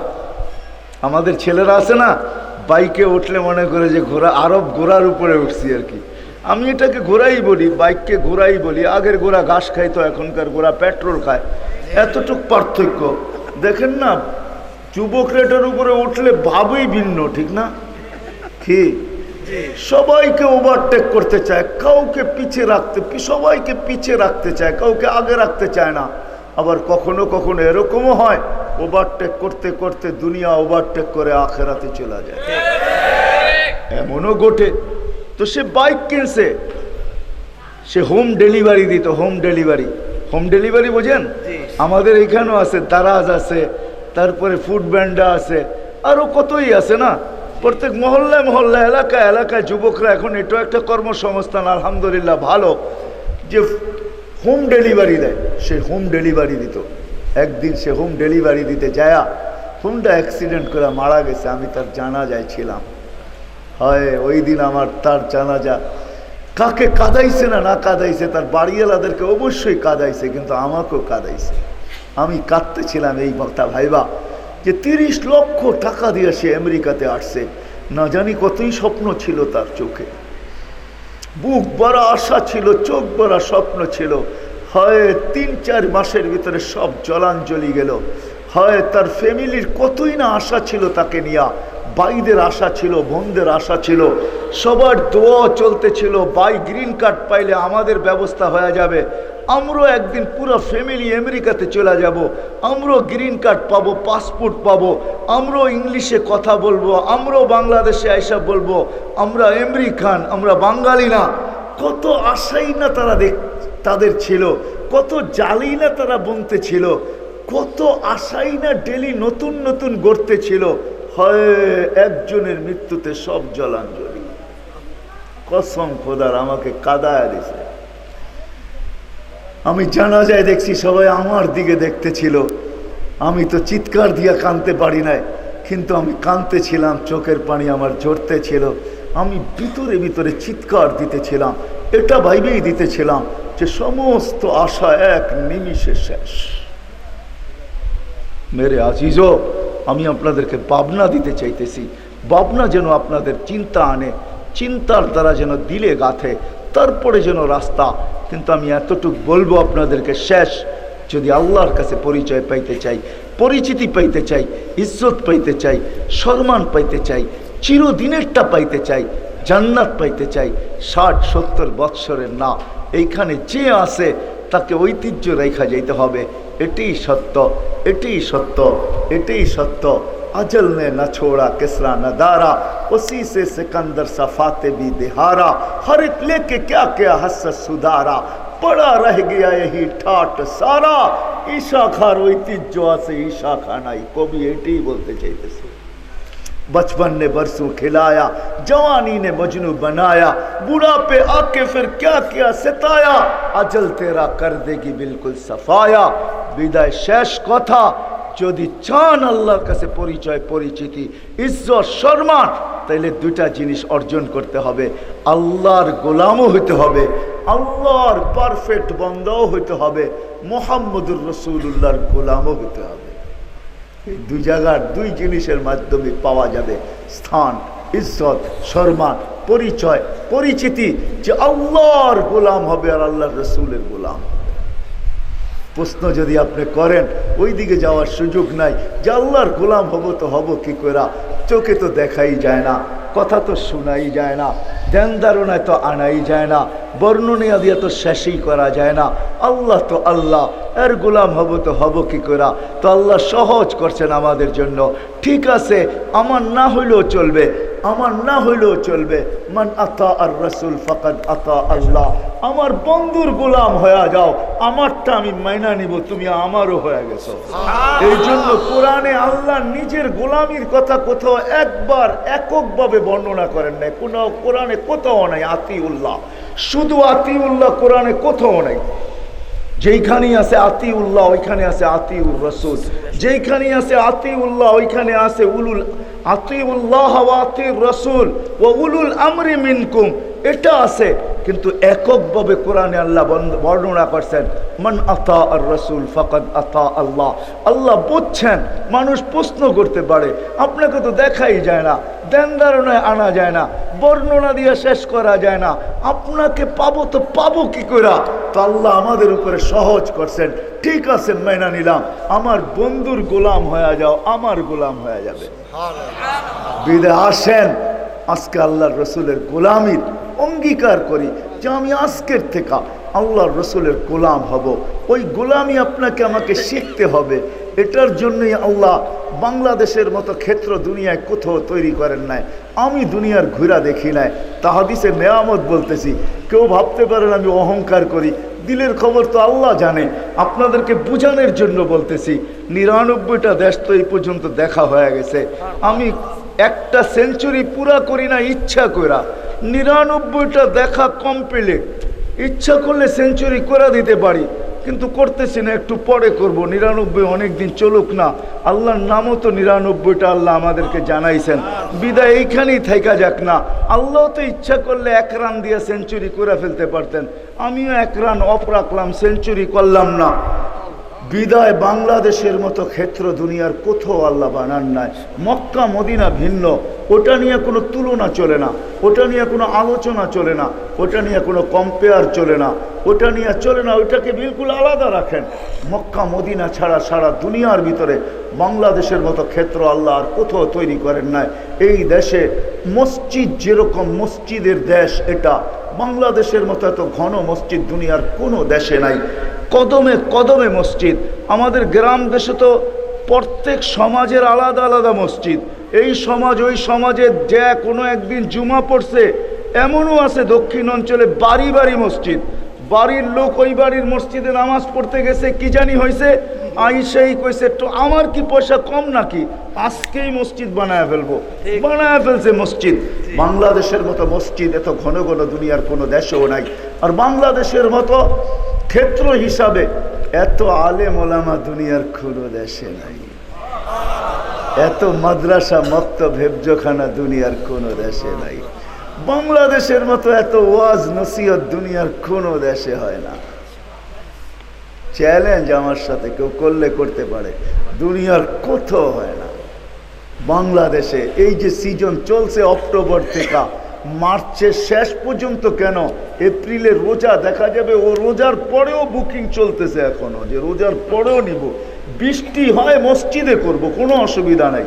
আমাদের ছেলেরা আছে না, বাইকে উঠলে মনে করে যে ঘোড়া, আরব ঘোড়ার উপরে উঠছি আর কি। আমি এটাকে ঘোড়াই বলি, বাইককে ঘোড়াই বলি। আগের ঘোড়া ঘাস খায়, তো এখনকার ঘোড়া পেট্রোল খায়, এতটুক পার্থক্য। দেখেন না, যুবক রেটের উপরে উঠলে ভাবই ভিন্ন, ঠিক না? কি সবাইকে ওভারটেক করতে চায়, কাউকে পিছিয়ে রাখতে, সবাইকে পিছিয়ে রাখতে চায়, কাউকে আগে রাখতে চায় না। আবার কখনো কখনো এরকমও হয়, ওভারটেক করতে করতে দুনিয়া ওভারটেক করে আখেরাতে চলে যায়, এমনও ঘটে। তো সে বাইক কিনছে, সে হোম ডেলিভারি দিত। হোম ডেলিভারি বোঝেন? আমাদের এখানেও আছে, দারাজ আছে, তারপরে ফুড ব্যান্ডা আছে, আরো কতই আছে না। প্রত্যেক মহল্লায় মহল্লায়, এলাকায় এলাকায় যুবকরা এখন এটাও একটা কর্মসংস্থান, আলহামদুলিল্লাহ ভালো, যে হোম ডেলিভারি দেয়। সে হোম ডেলিভারি দিত। একদিন সে হোম ডেলিভারি দিতে যায় হোমটা অ্যাক্সিডেন্ট করে মারা গেছে। আমি তার জানাজায় ছিলাম। হয় ওই দিন আমার তার জানাজা, কাকে কাঁদাইছে না না কাঁদাইছে, তার বাড়িওয়ালাদেরকে অবশ্যই কাঁদাইছে, কিন্তু আমাকেও কাঁদাইছে। আমি কাঁদতেছিলাম এই কথা ভাইবা, যে 30 লক্ষ টাকা দিয়ে সে আমেরিকাতে আসছে। না জানি কতই স্বপ্ন ছিল তার চোখে, বুক ভরা আশা ছিল, চোখ ভরা স্বপ্ন ছিল। হয় 3-4 মাসের ভিতরে সব জলাঞ্জলি গেল। হয় তার ফ্যামিলির কতই না আশা ছিল তাকে নিয়ে, ভাইদের আশা ছিল, বোনদের আশা ছিল, সবার দোয়া চলতেছিল, ভাই গ্রিন কার্ড পাইলে আমাদের ব্যবস্থা হয়ে যাবে, আমরাও একদিন পুরো ফ্যামিলি আমেরিকাতে চলে যাব, আমরাও গ্রিন কার্ড পাবো, পাসপোর্ট পাবো, আমরাও ইংলিশে কথা বলবো, আমরাও বাংলাদেশে আইসা বলবো আমরা আমেরিকান, আমরা বাঙালি না। কত আশাই না তাদের ছিল, কত জালি না তারা বুনতে ছিল, কত আশাই না ডেলি নতুন নতুন গড়তে ছিল। হয় একজনের মৃত্যুতে সব জলাঞ্জলি। কসম খোদার, আমাকে কাঁদায় দিছে। আমি জানাজায় দেখছি সবাই আমার দিকে দেখতেছিল। আমি তো চিৎকার দিয়া কাঁদতে পারি নাই, কিন্তু আমি কাঁদতেছিলাম, চোখের পানি আমার ঝরতে ছিল। আমি ভিতরে ভিতরে চিৎকার দিতেছিলাম, এটা ভাইবেই দিতেছিলাম যে সমস্ত আশা এক নিমিষে শেষ। মেরে আজিজো, আমি আপনাদেরকে ভাবনা দিতে চাইতেছি, ভাবনা যেন আপনাদের চিন্তা আনে, চিন্তার দ্বারা যেন দিলে গাঁথে, তারপরে যেন রাস্তা। কিন্তু আমি এতটুকু বলবো আপনাদেরকে, শেষ যদি আল্লাহর কাছে পরিচয় পাইতে চাই, পরিচিতি পাইতে চাই, ইজ্জত পাইতে চাই, সম্মান পাইতে চাই, চিরদিনেরটা পাইতে চাই, জান্নাত পাইতে চাই, 60-70 বৎসরের না, এইখানে যে আছে তাকে ঐতিহ্য রেখা যাইতে হবে। এটাই সত্য, এটাই সত্য, এটাই সত্য। अजल ने न छोड़ा किसरा न दारा, उसी से सिकंदर सफाते भी दिहारा, हर एक लेके क्या क्या हसत सुधारा, पड़ा रह गया यही ठाट सारा, ईशा खार ঐতিহ্য আছে ईशा खानाई को भी एटी बोलते चाहिए। बचपन ने बरसों खिलाया, जवानी ने मजनू बनाया, बुढ़ापे आके फिर क्या क्या सताया, अजल तेरा कर देगी बिल्कुल सफाया। বিদায় শেষ কথা, যদি চান আল্লাহর কাছে পরিচয় পরিচিতি ইজ্জত সম্মান, তাইলে দুইটা জিনিস অর্জন করতে হবে, আল্লাহর গোলামও হইতে হবে, আল্লাহর পারফেক্ট বান্দাও হইতে হবে, মুহাম্মদুর রাসূলুল্লাহর গোলামও হইতে হবে। এই দুই জায়গার দুই জিনিসের মাধ্যমে পাওয়া যাবে স্থান, ইজ্জত, সম্মান, পরিচয় পরিচিতি, যে আল্লাহর গোলাম হবে আর আল্লাহর রাসূলের গোলাম। প্রশ্ন যদি আপনি করেন, ওই দিকে যাওয়ার সুযোগ নাই, যে আল্লাহর গোলাম হব তো হব কি করে, চোখে তো দেখাই যায় না, কথা তো শোনাই যায় না, ধ্যান ধারণায় তো আনাই যায় না, বর্ণনা দিয়ে তো শেষই করা যায় না। আল্লাহ তো আল্লাহ, এর গোলাম হব তো হব কি করে, তো আল্লাহ সহজ করছেন আমাদের জন্য। ঠিক আছে, আমার না হইলেও চলবে, আমার না হইলেও চলবে, মান আতা আর রাসূল ফাকাদ আতা আল্লাহ, আমার বন্ধুর গোলাম হয়ে যাও, আমারটা আমি মাইনা নিব, তুমি আমারও হয়ে গেছো। এই জন্য কোরআনে আল্লাহ নিজের গোলামির কথা কোথাও একবার এককভাবে বর্ণনা করেন নাই, কোনো কোরআনে কোথাও নাই আতিউল্লাহ, শুধু আতিউল্লাহ কোরআনে কোথাও নাই। যেইখানেই আছে আতিউল্লাহ ওইখানে আছে আতিউর রাসূল, যেইখানেই আছে আতিউল্লাহ ওইখানে আছে উলুল আতিউল্লাহ ওয়া আতিউর রাসূল ওয়া উলুল আমরি মিনকুম, এটা আছে। কিন্তু এককভাবে কোরআনে আল্লাহ বর্ণনা করছেন, মান আতা আর রাসূল ফাকাদ আতা আল্লাহ। আল্লাহ বুঝছেন মানুষ প্রশ্ন করতে পারে, আপনাকে তো দেখাই যায় না, ধ্যান ধারণায় আনা যায় না, বর্ণনা দিয়ে শেষ করা যায় না, আপনাকে পাবো তো পাবো কি করে, তো আল্লাহ আমাদের উপরে সহজ করছেন। ঠিক আছে, মাইনা নিলাম, আমার বন্ধুর গোলাম হয়ে যাও, আমার গোলাম হয়ে যাবে। বিদায় আসেন আজকে আল্লাহর রসুলের গোলামির অঙ্গীকার করি, যে আমি আজকের থেকে আল্লাহর রসুলের গোলাম হব। ওই গোলামি আপনাকে আমাকে শিখতে হবে। এটার জন্যই আল্লাহ বাংলাদেশের মতো ক্ষেত্র দুনিয়ায় কোথাও তৈরি করেন নাই। আমি দুনিয়ার ঘুরা দেখি নাই, তাহাদিসে নেয়ামত বলতেছি। কেউ ভাবতে পারেন আমি অহংকার করি, দিলের খবর তো আল্লাহ জানে, আপনাদেরকে বুঝানোর জন্য বলতেছি। ৯৯টা দেশ তো এই পর্যন্ত দেখা হয়ে গেছে। আমি একটা সেঞ্চুরি পুরা করি না ইচ্ছা করা, ৯৯টা দেখা কমপ্লিট। ইচ্ছা করলে সেঞ্চুরি করে দিতে পারি, কিন্তু করতেছি না, একটু পরে করব। ৯৯ অনেক দিন চলুক না, আল্লাহর নামও তো ৯৯টা আল্লাহ আমাদেরকে জানাইছেন। বিদায় এইখানেই থাইকা যাক না। আল্লাহ তো ইচ্ছা করলে ১ রান দিয়ে সেঞ্চুরি করে ফেলতে পারতেন, আমিও ১ রান অফ রাখলাম, সেঞ্চুরি করলাম না। বিদায় বাংলাদেশের মতো ক্ষেত্র দুনিয়ার কোথাও আল্লাহ বানান নাই। মক্কা মদিনা ভিন্ন, ওটা নিয়ে কোনো তুলনা চলে না, ওটা নিয়ে কোনো আলোচনা চলে না, ওটা নিয়ে কোনো কম্পেয়ার চলে না, ওটা নিয়ে চলে না, ওইটাকে বিলকুল আলাদা রাখেন। মক্কা মদিনা ছাড়া সারা দুনিয়ার ভিতরে বাংলাদেশের মতো ক্ষেত্র আল্লাহ আর কোথাও তৈরি করেন নাই। এই দেশে মসজিদ যেরকম মসজিদের দেশ, এটা বাংলাদেশের মতো এত ঘন মসজিদ দুনিয়ার কোনো দেশে নাই। কদমে কদমে মসজিদ। আমাদের গ্রাম দেশে তো প্রত্যেক সমাজের আলাদা আলাদা মসজিদ। এই সমাজ ওই সমাজে যে কোনো একদিন জুমা পড়ছে, এমনও আছে দক্ষিণ অঞ্চলে বাড়ি বাড়ি মসজিদ। বাড়ির লোক ওই বাড়ির মসজিদে নামাজ পড়তে গেছে, কি জানি হয়েছে, আইসাই কইছে তো আমার কি পয়সা কম নাকি, আজকেই মসজিদ বানায় ফেলবো, বানায় ফেলছে মসজিদ। বাংলাদেশের মতো মসজিদ এত ঘন ঘন দুনিয়ার কোনো দেশেও নাই। আর বাংলাদেশের মতো ক্ষেত্র হিসাবে এত আলেম ওলামা দুনিয়ার কোনো দেশে নাই। এত মাদ্রাসা মক্তব হেফজখানা দুনিয়ার কোনো দেশে নাই। বাংলাদেশের মতো এত ওয়াজ নসিহত দুনিয়ার কোনো দেশে হয় না। চ্যালেঞ্জ আমার সাথে কেউ করলে করতে পারে, দুনিয়ার কোথাও হয় না। বাংলাদেশে এই যে সিজন চলছে অক্টোবর থেকে মার্চের শেষ পর্যন্ত, কেন এপ্রিলের রোজা দেখা যাবে, ও রোজার পরেও বুকিং চলতেছে এখনো, যে রোজার পরেও নিব। বৃষ্টি হয় মসজিদে করব, কোনো অসুবিধা নাই।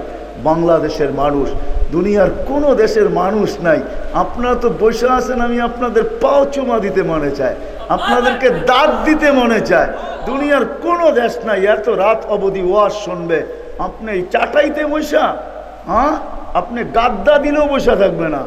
বাংলাদেশের মানুষ দুনিয়ার কোনো দেশের মানুষ নাই। আপনারা তো বসে আছেন, আমি আপনাদের পাও চুমা দিতে মনে চায়, আপনাদেরকে দাঁত দিতে মনে চায়। দুনিয়ার কোনো দেশ নাই এত রাত অবধি ওয়াজ শুনবে। আপনি এই চাটাইতে বসা, হ্যাঁ আপনি গাদ্দা দিলেও বসে থাকবে না,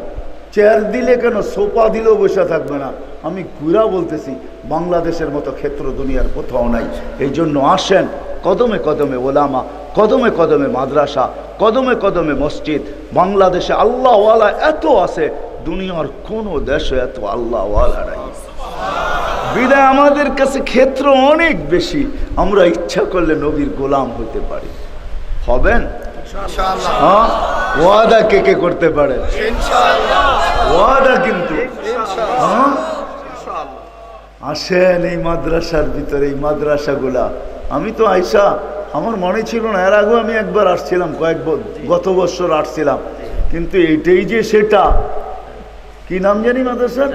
চেয়ার দিলে কেন সোফা দিলেও বসে থাকবে না। আমি ঘুরা বলতেছি, বাংলাদেশের মতো ক্ষেত্র দুনিয়ার কোথাও নাই। এই জন্য আসেন, কদমে কদমে ওলামা, কদমে কদমে মাদ্রাসা, কদমে কদমে মসজিদ। বাংলাদেশে আল্লাহওয়ালা এত আছে, দুনিয়ার কোনো দেশে এত আল্লাহওয়ালা নাই। বিদায় আমাদের কাছে ক্ষেত্র অনেক বেশি, আমরা ইচ্ছা করলে নবীর গোলাম হতে পারি। হবেন? হ্যাঁ, ওয়াদা কে কে করতে পারে? ওয়াদা কিন্তু। হ্যাঁ, আসেন এই মাদ্রাসার ভিতরে, এই মাদ্রাসাগুলা। আমি তো আইসা, আমার মনে ছিল না, এর আগেও আমি একবার আসছিলাম, গত বছর আসছিলাম, কিন্তু এইটাই যে সেটা, কি নাম জানি মাদ্রাসার?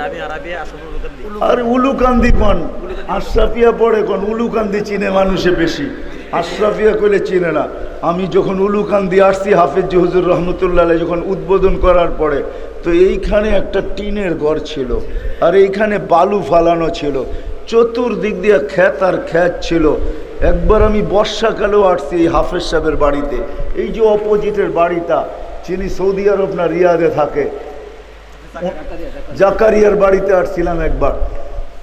আর উলুকান্দি কোন? আশরাফিয়া পড়ে কোন? উলুকান্দি চিনে মানুষে বেশি, আশরাফিয়া কইলে চিনে না। আমি যখন উলুকান্দি আসছি, হাফেজ হুজুর রহমতুল্লাহ যখন উদ্বোধন করার পরে, তো এইখানে একটা টিনের ঘর ছিল, আর এইখানে বালু ফালানো ছিল, চতুর্দিক দিয়ে ক্ষেত আর ক্ষেত ছিল। একবার আমি বর্ষাকালেও আসছি এই হাফেজ সাহেবের বাড়িতে, এই যে অপোজিটের বাড়িটা, যিনি সৌদি আরব না রিয়াদে থাকে, জাকারিয়ার বাড়িতে আসছিলাম একবার,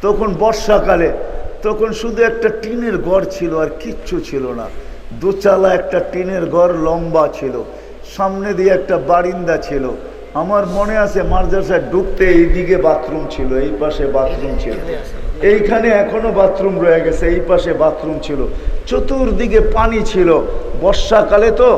তখন বর্ষাকালে, তখন শুধু একটা টিনের ঘর ছিল আর কিচ্ছু ছিল না। দোচালা একটা টিনের ঘর, লম্বা ছিল, সামনে দিয়ে একটা বারিন্দা ছিল। আমার মনে আছে মাদ্রাসায় ঢুকতে এইদিকে বাথরুম ছিল, এই পাশে বাথরুম ছিল, এইখানে এখনো বাথরুম রয়ে গেছে, এই পাশে বাথরুম ছিল, চতুর্দিকে পানি ছিল। বর্ষাকালে তো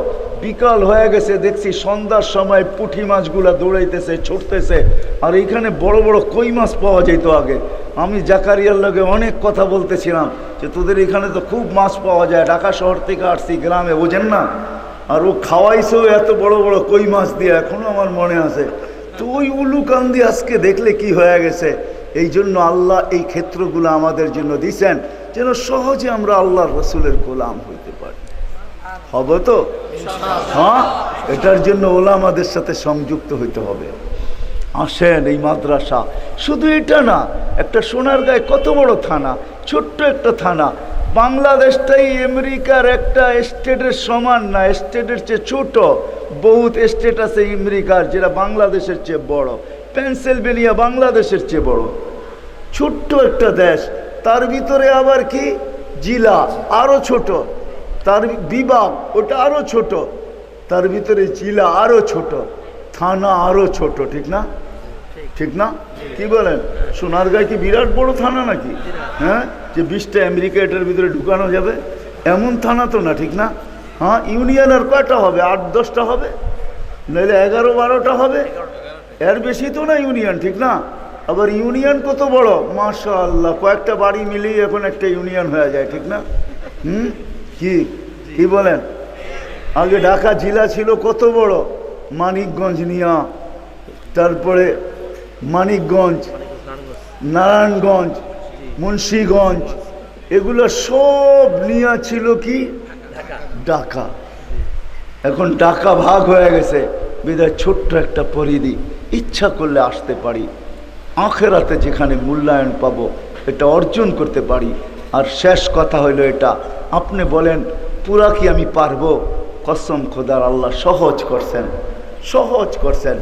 বিকাল হয়ে গেছে, দেখছি সন্ধ্যার সময় পুঁটি মাছগুলা দৌড়াইতেছে, ছুটতেছে, আর এইখানে বড় বড় কই মাছ পাওয়া যেত আগে। আমি জাকারিয়ার লগে অনেক কথা বলতেছিলাম যে তোদের এখানে তো খুব মাছ পাওয়া যায়, ঢাকা শহর থেকে আসছি গ্রামে, বোঝেন না, আর ও খাওয়াইছেও এত বড় বড় কই মাছ দিয়ে, এখনো আমার মনে আছে। তো ওই উলুকান্দি আজকে দেখলে কি হয়ে গেছে। এই জন্য আল্লাহ এই ক্ষেত্রগুলো আমাদের জন্য দিছেন, যেন সহজে আমরা আল্লাহর রসুলের গোলাম হইতে পারি। হবে তো? হ্যাঁ, এটার জন্য ওলামাদের সাথে সংযুক্ত হইতে হবে। আসেন এই মাদ্রাসা, শুধু এটা না, একটা সোনারগাঁয়ে কত বড় থানা, ছোট্ট একটা থানা। বাংলাদেশটাই আমেরিকার একটা স্টেটের সমান না, স্টেটের চেয়ে ছোট। বহুত স্টেট আছে আমেরিকার যেটা বাংলাদেশের চেয়ে বড়। পেনসিলভেনিয়া বাংলাদেশের চেয়ে বড়, ছোট্ট একটা দেশ। তার ভিতরে আবার কি জেলা আরো ছোট, তার বিভাগ ওটা আরো ছোট, তার ভিতরে জেলা আরো ছোট, থানা আরো ছোট। ঠিক না? ঠিক না? কি বলেন? সোনারগাঁয় কি বিরাট বড় থানা নাকি? হ্যাঁ, যে 20টা আমেরিকা এটার ভিতরে ঢুকানো যাবে এমন থানা তো না। ঠিক না? হ্যাঁ, ইউনিয়ন আর কয়টা হবে? 8-10টা হবে, নইলে 11-12টা হবে, এর বেশি তো না ইউনিয়ন। ঠিক না? আবার ইউনিয়ন কত বড়, মাশাআল্লাহ, কয়েকটা বাড়ি মিলেই এখন একটা ইউনিয়ন হয়ে যায়। ঠিক না? কি কি বলেন? আগে ঢাকা জেলা ছিল কত বড়, মানিকগঞ্জ নিয়া, তারপরে মানিকগঞ্জ, নারায়ণগঞ্জ, মুন্সিগঞ্জ, এগুলো সব নিয়া ছিল কি ঢাকা। এখন ঢাকা ভাগ হয়ে গেছে, বিধায় ছোট্ট একটা পরিধি, ইচ্ছা করলে আসতে পারি, আখেরাতে যেখানে মূল্যায়ন পাবো এটা অর্জন করতে পারি। আর শেষ কথা হইল এটা, আপনি বলেন পুরা কি আমি পারবো? কসম খোদার, আল্লাহ সহজ করছেন, সহজ করছেন।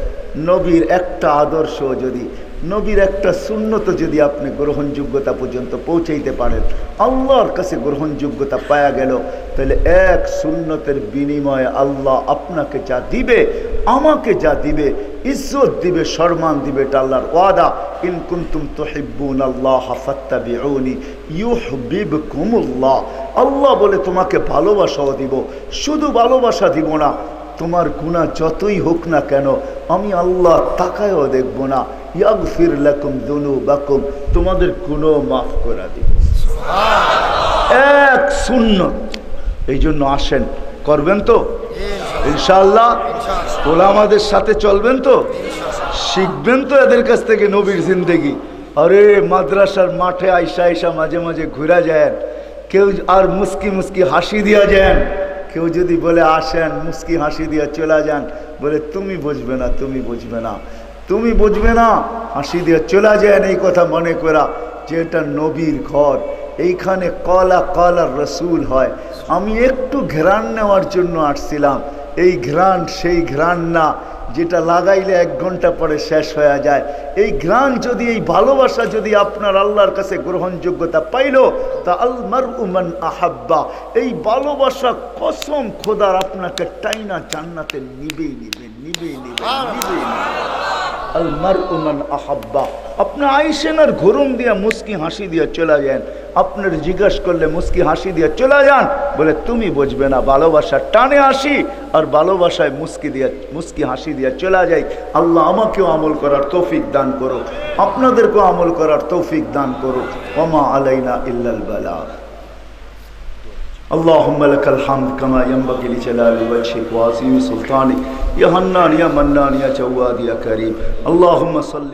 নবীর একটা আদর্শ যদি, নবীর একটা সুন্নত যদি আপনি গ্রহণযোগ্যতা পর্যন্ত পৌঁছাইতে পারেন, আল্লাহর কাছে গ্রহণযোগ্যতা পাওয়া গেল, তাহলে এক সুন্নতের বিনিময়ে আল্লাহ আপনাকে যা দিবে, আমাকে যা দিবে, ইজ্জত দিবে, সম্মান দিবে, এটা আল্লাহর ওয়াদা। ইন কুনতুম তুহিব্বুনাল্লাহ ফাত্তাবিউনি ইউহিব্বুকুমুল্লাহ। আল্লাহ বলে তোমাকে ভালোবাসাও দিব, শুধু ভালোবাসা দিব না, তোমার গুনাহ যতই হোক না কেন আমি আল্লাহ তাকায়ও দেখব না। ইয়াগফির লাকুম যুনুবাকুম, তোমাদের গুনাহ মাফ করে দিব। এক সুন্নত। এই জন্য আসেন, করবেন তো ইনশাআল্লাহ? ওলামাদের সাথে চলবেন তো? শিখবেন তো এদের কাছ থেকে নবীর জিন্দেগি? আরে মাদ্রাসার মাঠে আইসা আইসা মাঝে মাঝে ঘুরা যায়, কেউ আর মুস্কি মুস্কি হাসি দিয়া যান। কেউ যদি বলে আসেন, মুস্কি হাসি দিয়া চলে যান, বলে তুমি বুঝবে না, তুমি বুঝবে না, তুমি বুঝবে না, হাসি দিয়া চলে যান। এই কথা মনে করা যে এটা নবীর ঘর, এইখানে কলা কলার রসুল হয়। আমি একটু ঘেরান নেওয়ার জন্য আসছিলাম, এই ঘ্রাণ সেই ঘ্রাণ না যেটা লাগাইলে 1 ঘন্টা পরে শেষ হয়ে যায়। এই ঘ্রাণ যদি, এই ভালোবাসা যদি আপনার আল্লাহর কাছে গ্রহণযোগ্যতা পাইল, তা আল মারউ মান আহাব্বা, এই ভালোবাসা কসম খোদার আপনাকে টাইনা জান্নাতে নিবেই নিবে, নিবেই নিবে, নিবেই নিবে। আল মারউ মান আহাব্বা। আপনি আইসেন আর ঘুরুম দিয়া মুস্কি হাসি দিয়ে চলে যান, আপনার জিজ্ঞাসা করলে মুস্কি হাসি দিয়ে চলে যান, বলে তুমি বুঝবে না, ভালোবাসা টানে আসি আর ভালোবাসায় মুস্কি হাসি দিয়ে চলে যাই। আল্লাহ আমাকেও আমল করার তৌফিক দান করো, আপনাদেরকেও আমল করার তৌফিক দান করো। ওমা আলাইনা ইল্লাল বালাগ। اللهم لك الحمد كما ينبغي لجلال وجهك وعظيم سلطانك يا حنان يا منان يا جواد يا كريم اللهم صل